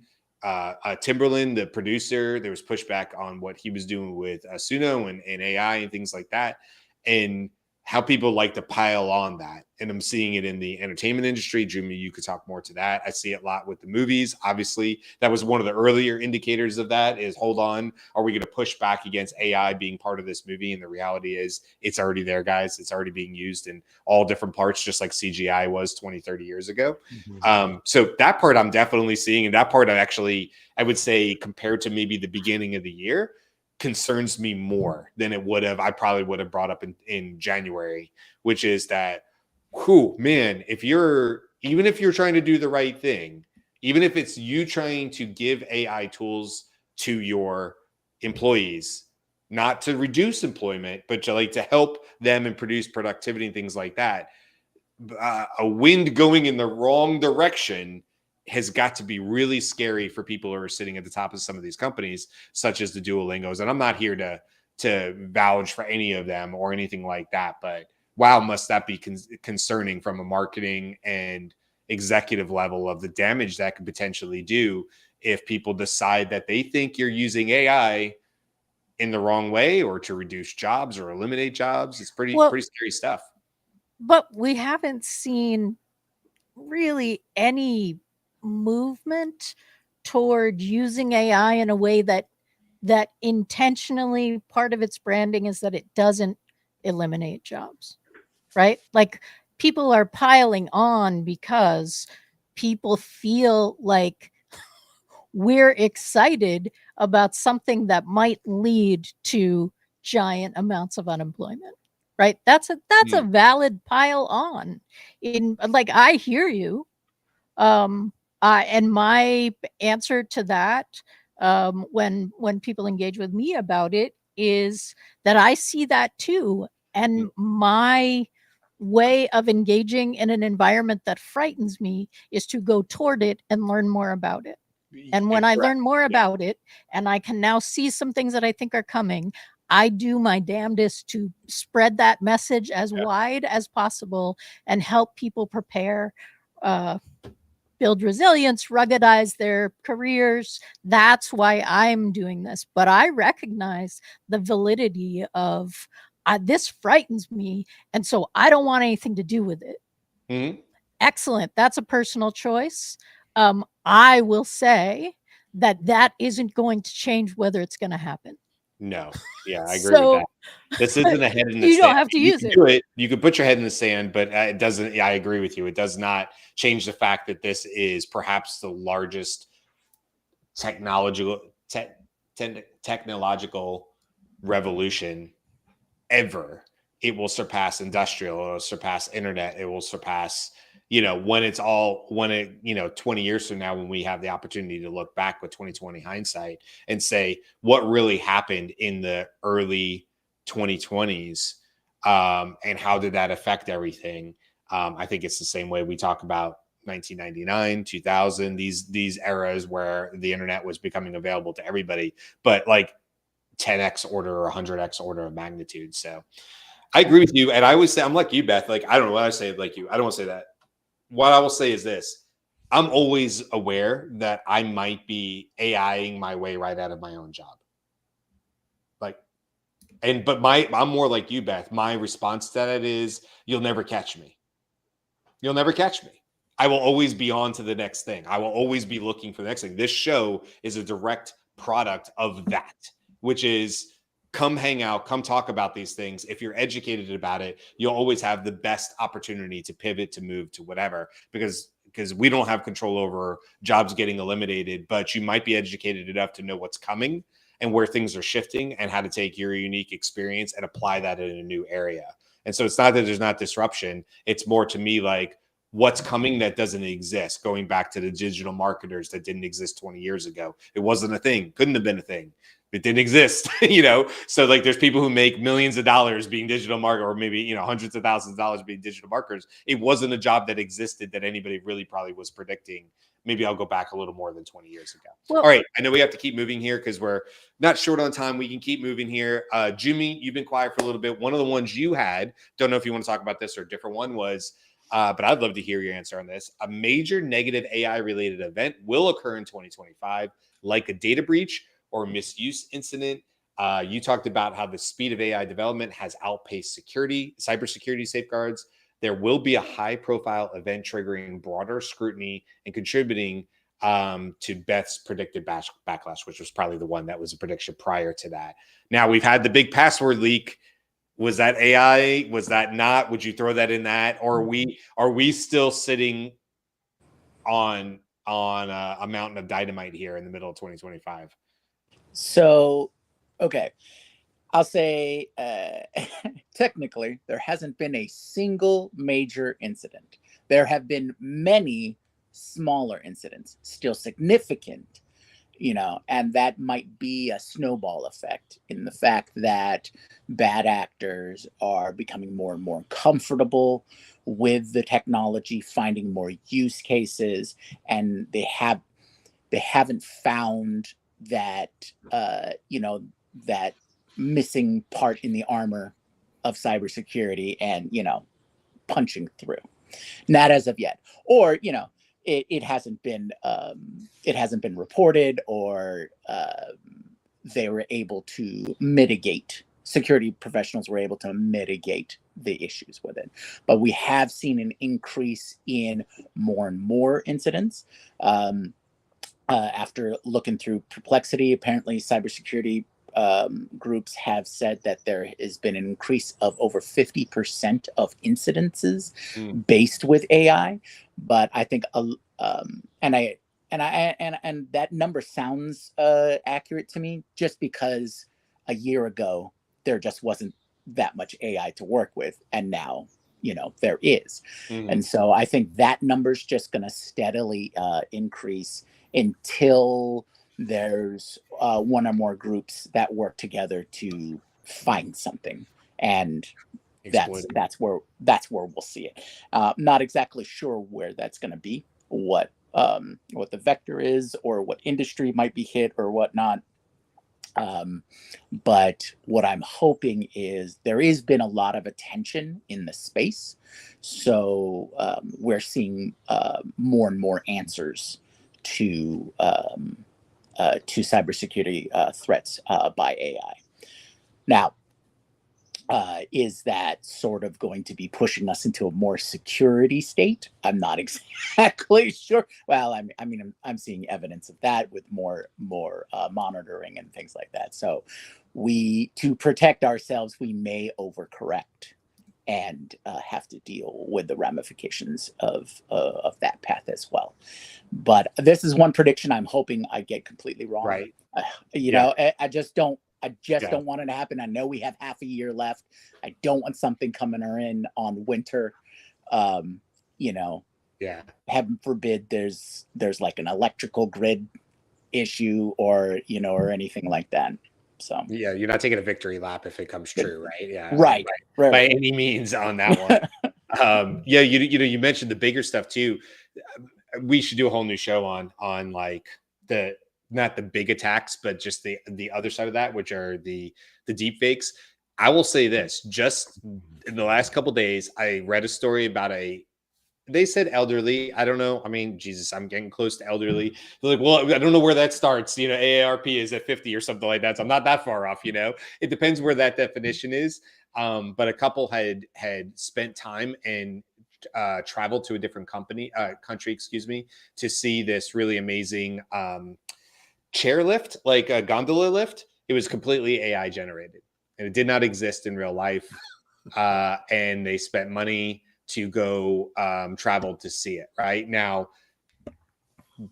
Timberland, the producer, there was pushback on what he was doing with Suno and AI and things like that, and how people like to pile on that. And I'm seeing it in the entertainment industry. Jimmy, you could talk more to that. I see it a lot with the movies. Obviously, that was one of the earlier indicators of that is, hold on, are we going to push back against AI being part of this movie? And the reality is it's already there, guys. It's already being used in all different parts, just like CGI was 20, 30 years ago. Mm-hmm. So that part I'm definitely seeing. And that part I would say, compared to maybe the beginning of the year, concerns me more than I probably would have brought up in January, which is that, man, even if you're trying to do the right thing, even if it's you trying to give AI tools to your employees, not to reduce employment, but to help them and produce productivity and things like that. A wind going in the wrong direction has got to be really scary for people who are sitting at the top of some of these companies, such as the Duolingos. And I'm not here to vouch for any of them or anything like that, but wow, must that be concerning from a marketing and executive level of the damage that could potentially do if people decide that they think you're using AI in the wrong way or to reduce jobs or eliminate jobs. It's pretty scary stuff. But we haven't seen really any movement toward using AI in a way that intentionally, part of its branding is that it doesn't eliminate jobs, right? Like, people are piling on because people feel like we're excited about something that might lead to giant amounts of unemployment, right? That's a valid pile on. Like, I hear you. And my answer to that, when people engage with me about it, is that I see that too. And my way of engaging in an environment that frightens me is to go toward it and learn more about it. And when I learn more about it, and I can now see some things that I think are coming, I do my damnedest to spread that message as wide as possible and help people prepare, build resilience, ruggedize their careers. That's why I'm doing this. But I recognize the validity of this frightens me, and so I don't want anything to do with it. Mm-hmm. Excellent. That's a personal choice. I will say that isn't going to change whether it's going to happen. No. Yeah, I agree with that. This isn't a head in the sand. You don't have to use it. Do it. You could put your head in the sand, but it doesn't. Yeah, I agree with you. It does not change the fact that this is perhaps the largest technological revolution ever. It will surpass industrial. It will surpass internet. It will surpass, when it, 20 years from now, when we have the opportunity to look back with 2020 hindsight and say what really happened in the early 2020s, and how did that affect everything. I think it's the same way we talk about 1999, 2000, these eras where the internet was becoming available to everybody, but like 10x order or 100x order of magnitude. So I agree with you. And I always say, I'm like you, Beth. Like, I don't know what I say like you. I don't want to say that. What I will say is this. I'm always aware that I might be AIing my way right out of my own job. But I'm more like you, Beth. My response to that is, you'll never catch me. You'll never catch me. I will always be on to the next thing. I will always be looking for the next thing. This show is a direct product of that, which is come hang out, come talk about these things. If you're educated about it, you'll always have the best opportunity to pivot, to move to whatever, because we don't have control over jobs getting eliminated, but you might be educated enough to know what's coming and where things are shifting and how to take your unique experience and apply that in a new area. And so it's not that there's not disruption. It's more, to me, like what's coming that doesn't exist, going back to the digital marketers that didn't exist 20 years ago. It wasn't a thing, couldn't have been a thing. It didn't exist, So like there's people who make millions of dollars being digital marketers, or maybe, hundreds of thousands of dollars being digital marketers. It wasn't a job that existed that anybody really probably was predicting. Maybe I'll go back a little more than 20 years ago. Well, all right. I know we have to keep moving here because we're not short on time. We can keep moving here. Jimmy, you've been quiet for a little bit. One of the ones you had, don't know if you want to talk about this or a different one, was, but I'd love to hear your answer on this. A major negative AI related event will occur in 2025, like a data breach or misuse incident. You talked about how the speed of AI development has outpaced cybersecurity safeguards. There will be a high-profile event triggering broader scrutiny and contributing to Beth's predicted backlash, which was probably the one that was a prediction prior to that. Now, we've had the big password leak. Was that AI? Was that not? Would you throw that in that? Or are we still sitting on a mountain of dynamite here in the middle of 2025? So, okay, I'll say technically there hasn't been a single major incident. There have been many smaller incidents, still significant. and that might be a snowball effect in the fact that bad actors are becoming more and more comfortable with the technology, finding more use cases, and they haven't found that that missing part in the armor of cybersecurity and punching through. Not as of yet, or it hasn't been reported, or they were able to mitigate. Security professionals were able to mitigate the issues with it, but we have seen an increase in more and more incidents. After looking through Perplexity, apparently cybersecurity groups have said that there has been an increase of over 50% of incidences based with AI. But I think, and that number sounds accurate to me, just because a year ago there just wasn't that much AI to work with, and now there is. And so I think that number's just going to steadily increase until there's one or more groups that work together to find something, and that's where we'll see it. Not exactly sure where that's going to be, what the vector is, or what industry might be hit or whatnot. But what I'm hoping is there has been a lot of attention in the space, so we're seeing more and more answers to cybersecurity threats by AI. Now, is that sort of going to be pushing us into a more security state? I'm not exactly sure. Well, I'm seeing evidence of that with more monitoring and things like that. So to protect ourselves, we may overcorrect and have to deal with the ramifications of that path as well. But this is one prediction I'm hoping I get completely wrong. Right. I just don't want it to happen. I know we have half a year left. I don't want something coming in on winter. Heaven forbid there's like an electrical grid issue or anything like that. So yeah, you're not taking a victory lap if it comes true, right? Yeah, right. By any means on that one. You mentioned the bigger stuff too. We should do a whole new show on like not the big attacks, but just the other side of that, which are the deep fakes. I will say this: just in the last couple of days, I read a story about they said elderly. I don't know. I mean, Jesus, I'm getting close to elderly. They're like, well, I don't know where that starts. AARP is at 50 or something like that. So I'm not that far off. It depends where that definition is. But a couple had spent time and traveled to a different country, to see this really amazing chair lift, like a gondola lift. It was completely AI generated, and it did not exist in real life. And they spent money to go travel to see it. Right now,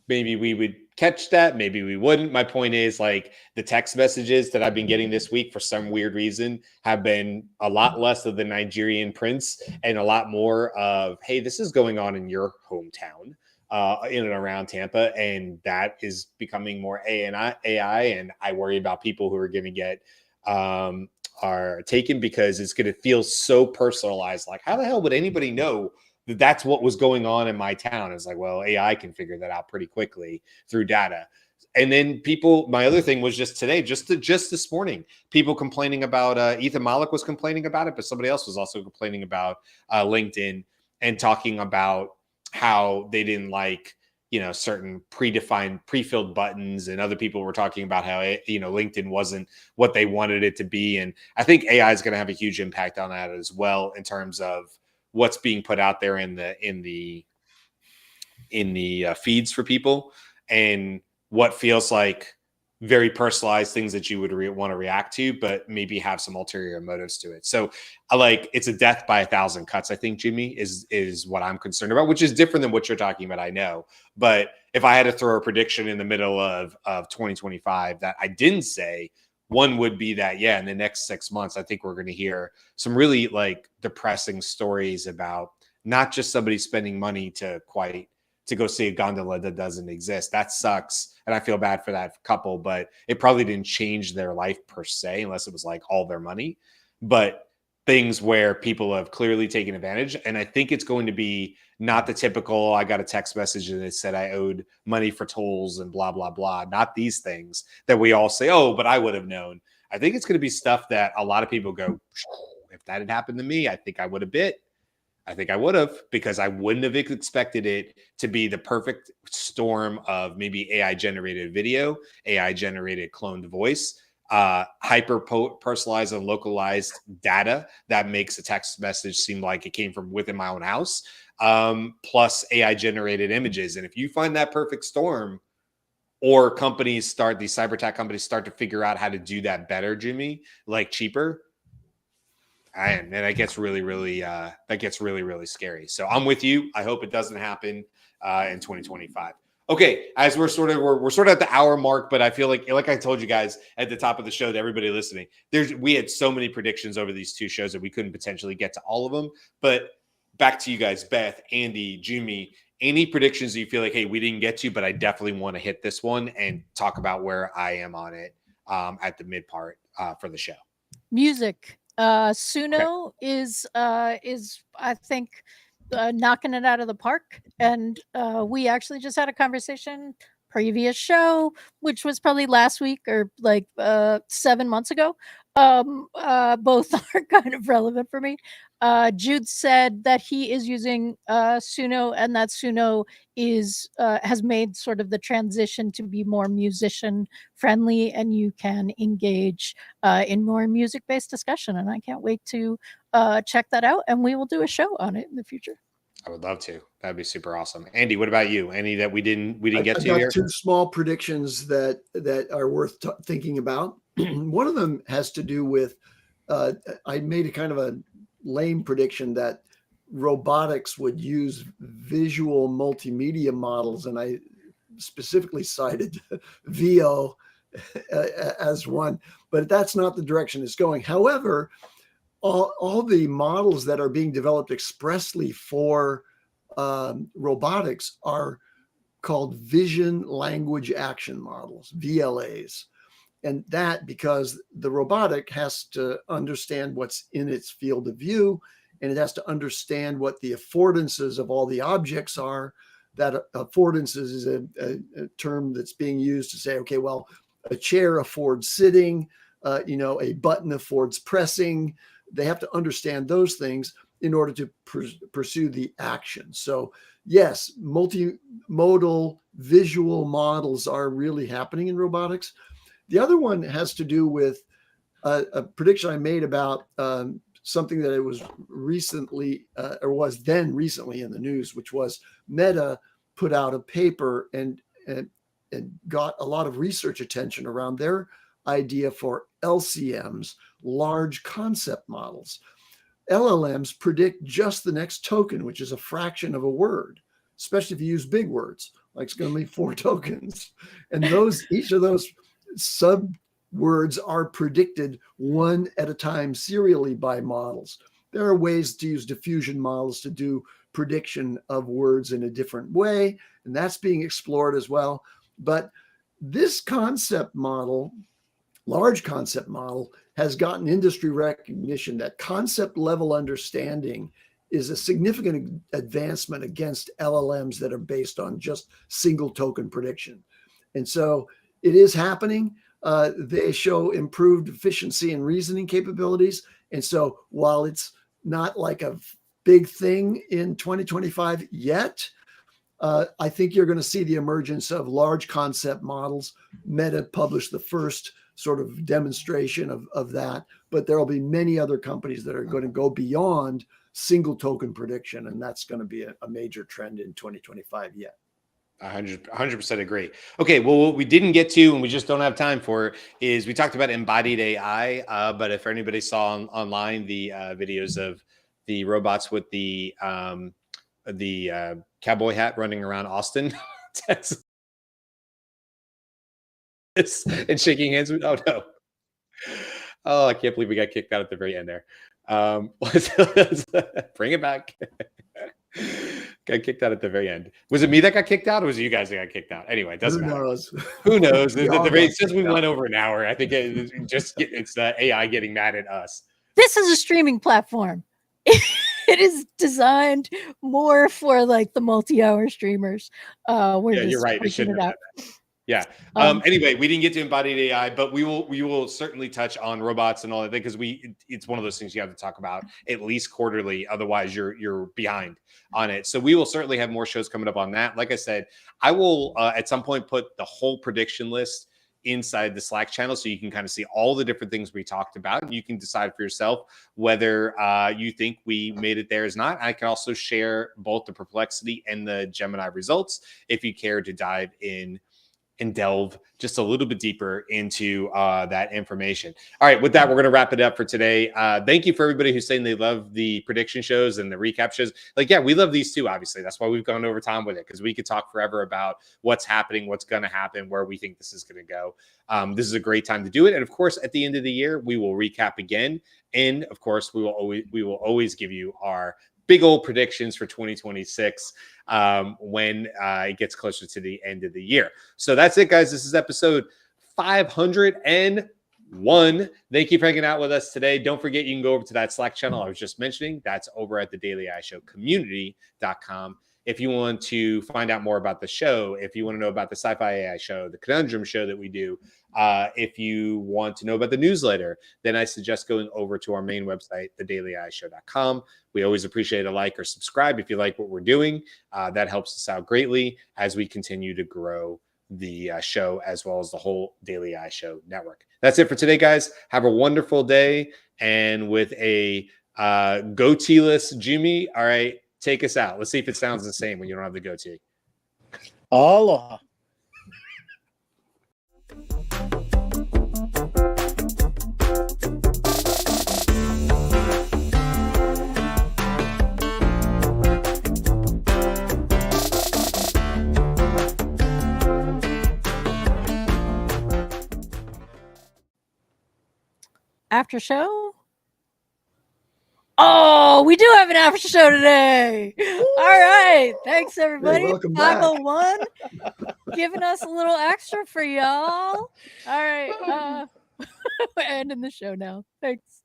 maybe we would catch that, maybe we wouldn't. My point is, like, the text messages that I've been getting this week for some weird reason have been a lot less of the Nigerian prince and a lot more of, hey, this is going on in your hometown, in and around Tampa, and that is becoming more AI. And I worry about people who are going to get are taken, because it's going to feel so personalized. Like, how the hell would anybody know that that's what was going on in my town? It's like, well, AI can figure that out pretty quickly through data. And then my other thing was just today, just this morning, people complaining about Ethan Malik was complaining about it, but somebody else was also complaining about LinkedIn, and talking about how they didn't like certain predefined pre-filled buttons, and other people were talking about how LinkedIn wasn't what they wanted it to be. And I think AI is going to have a huge impact on that as well, in terms of what's being put out there in the feeds for people, and what feels like very personalized things that you would want to react to, but maybe have some ulterior motives to it. So it's a death by 1,000 cuts, I think, Jimmy, is what I'm concerned about, which is different than what you're talking about, I know. But if I had to throw a prediction in the middle of 2025 that I didn't say, one would be that, in the next 6 months, I think we're going to hear some really depressing stories about not just somebody spending money to quite to go see a gondola that doesn't exist. That sucks. And I feel bad for that couple, but it probably didn't change their life per se, unless it was like all their money. But things where people have clearly taken advantage. And I think it's going to be not the typical, I got a text message and it said I owed money for tolls and blah, blah, blah. Not these things that we all say, oh, but I would have known. I think it's going to be stuff that a lot of people go, if that had happened to me, I think I would have bit. I think I would have, because I wouldn't have expected it to be the perfect storm of maybe AI generated video, AI generated cloned voice, hyper personalized and localized data that makes a text message seem like it came from within my own house, plus AI generated images. And if you find that perfect storm, or these cyber tech companies start to figure out how to do that better, Jimmy, like cheaper, and that gets really, really scary. So I'm with you. I hope it doesn't happen in 2025. Okay, as we're sort of at the hour mark, but I feel like I told you guys at the top of the show, to everybody listening, we had so many predictions over these 2 shows that we couldn't potentially get to all of them. But back to you guys, Beth, Andy, Jimmy, any predictions that you feel like, hey, we didn't get to, but I definitely want to hit this one and talk about where I am on it at the mid part for the show. Music. Suno is I think knocking it out of the park, and we actually just had a conversation previous show, which was probably last week or like 7 months ago. Both are kind of relevant for me. Jude said that he is using Suno, and that Suno has made sort of the transition to be more musician friendly, and you can engage in more music based discussion. And I can't wait to check that out, and we will do a show on it in the future. I would love to. That'd be super awesome. Andy, what about you? Any that we didn't get to got here? 2 small predictions that are worth thinking about. One of them has to do with I made a kind of a lame prediction that robotics would use visual multimedia models, and I specifically cited VO as one, but that's not the direction it's going. However, all the models that are being developed expressly for robotics are called vision language action models, VLAs. And that because the robotic has to understand what's in its field of view, and it has to understand what the affordances of all the objects are. That affordances is a term that's being used to say, okay, well, a chair affords sitting, a button affords pressing. They have to understand those things in order to pursue the action. So yes, multimodal visual models are really happening in robotics. The other one has to do with a prediction I made about something that it was recently was then recently in the news, which was Meta put out a paper and got a lot of research attention around their idea for LCMs, large concept models. LLMs predict just the next token, which is a fraction of a word, especially if you use big words, like it's going to be 4 tokens. And each of those sub words are predicted one at a time serially by models. There are ways to use diffusion models to do prediction of words in a different way, and that's being explored as well. But this concept model, large concept model, has gotten industry recognition that concept level understanding is a significant advancement against LLMs that are based on just single token prediction. And so it is happening. They show improved efficiency and reasoning capabilities. And so while it's not like a big thing in 2025 yet, I think you're going to see the emergence of large concept models. Meta published the first sort of demonstration of that, but there will be many other companies that are going to go beyond single token prediction. And that's going to be a major trend in 2025 yet. 100% agree. Okay, well, what we didn't get to, and we just don't have time for, is we talked about embodied AI. But if anybody saw online the videos of the robots with the cowboy hat running around Austin, Texas, and shaking hands with, oh no, oh, I can't believe we got kicked out at the very end there. Let's bring it back. Got kicked out at the very end. Was it me that got kicked out, or was it you guys that got kicked out? Anyway, it doesn't Who matter. knows? Who knows? We all got Since we kicked out. went over an hour, I think it's the AI getting mad at us. This is a streaming platform. It is designed more for like the multi-hour streamers. We're Yeah, just you're right. It pushing shouldn't it have out. done that. Yeah. Um, Anyway, we didn't get to embodied AI, but we will certainly touch on robots and all that because it's one of those things you have to talk about at least quarterly. Otherwise, you're behind on it. So we will certainly have more shows coming up on that. Like I said, I will at some point put the whole prediction list inside the Slack channel so you can kind of see all the different things we talked about. And you can decide for yourself whether you think we made it there or not. I can also share both the Perplexity and the Gemini results if you care to dive in and delve just a little bit deeper into that information. All right, with that, we're going to wrap it up for today. Thank you for everybody who's saying they love the prediction shows and the recap shows. Like, yeah, we love these too, obviously. That's why we've gone over time with it, because we could talk forever about what's happening, what's going to happen, where we think this is going to go. This is a great time to do it. And of course, at the end of the year, we will recap again. And of course, we will always give you our big old predictions for 2026 when it gets closer to the end of the year. So that's it, guys. This is episode 501. Thank you for hanging out with us today. Don't forget, you can go over to that Slack channel I was just mentioning. That's over at the Daily AI Show community.com. If you want to find out more about the show, if you want to know about the Sci-Fi AI Show, the Conundrum Show that we do, if you want to know about the newsletter, then I suggest going over to our main website, thedailyishow.com. We always appreciate a like or subscribe if you like what we're doing. That helps us out greatly as we continue to grow the show as well as the whole Daily AI Show network. That's it for today, guys. Have a wonderful day. And with a goatee-less Jimmy, all right, take us out. Let's see if it sounds the same when you don't have the goatee. Aloha. after show? Oh, we do have an after show today. All right. Thanks, everybody. welcome back. 501 giving us a little extra for y'all. All right. We're ending the show now. Thanks.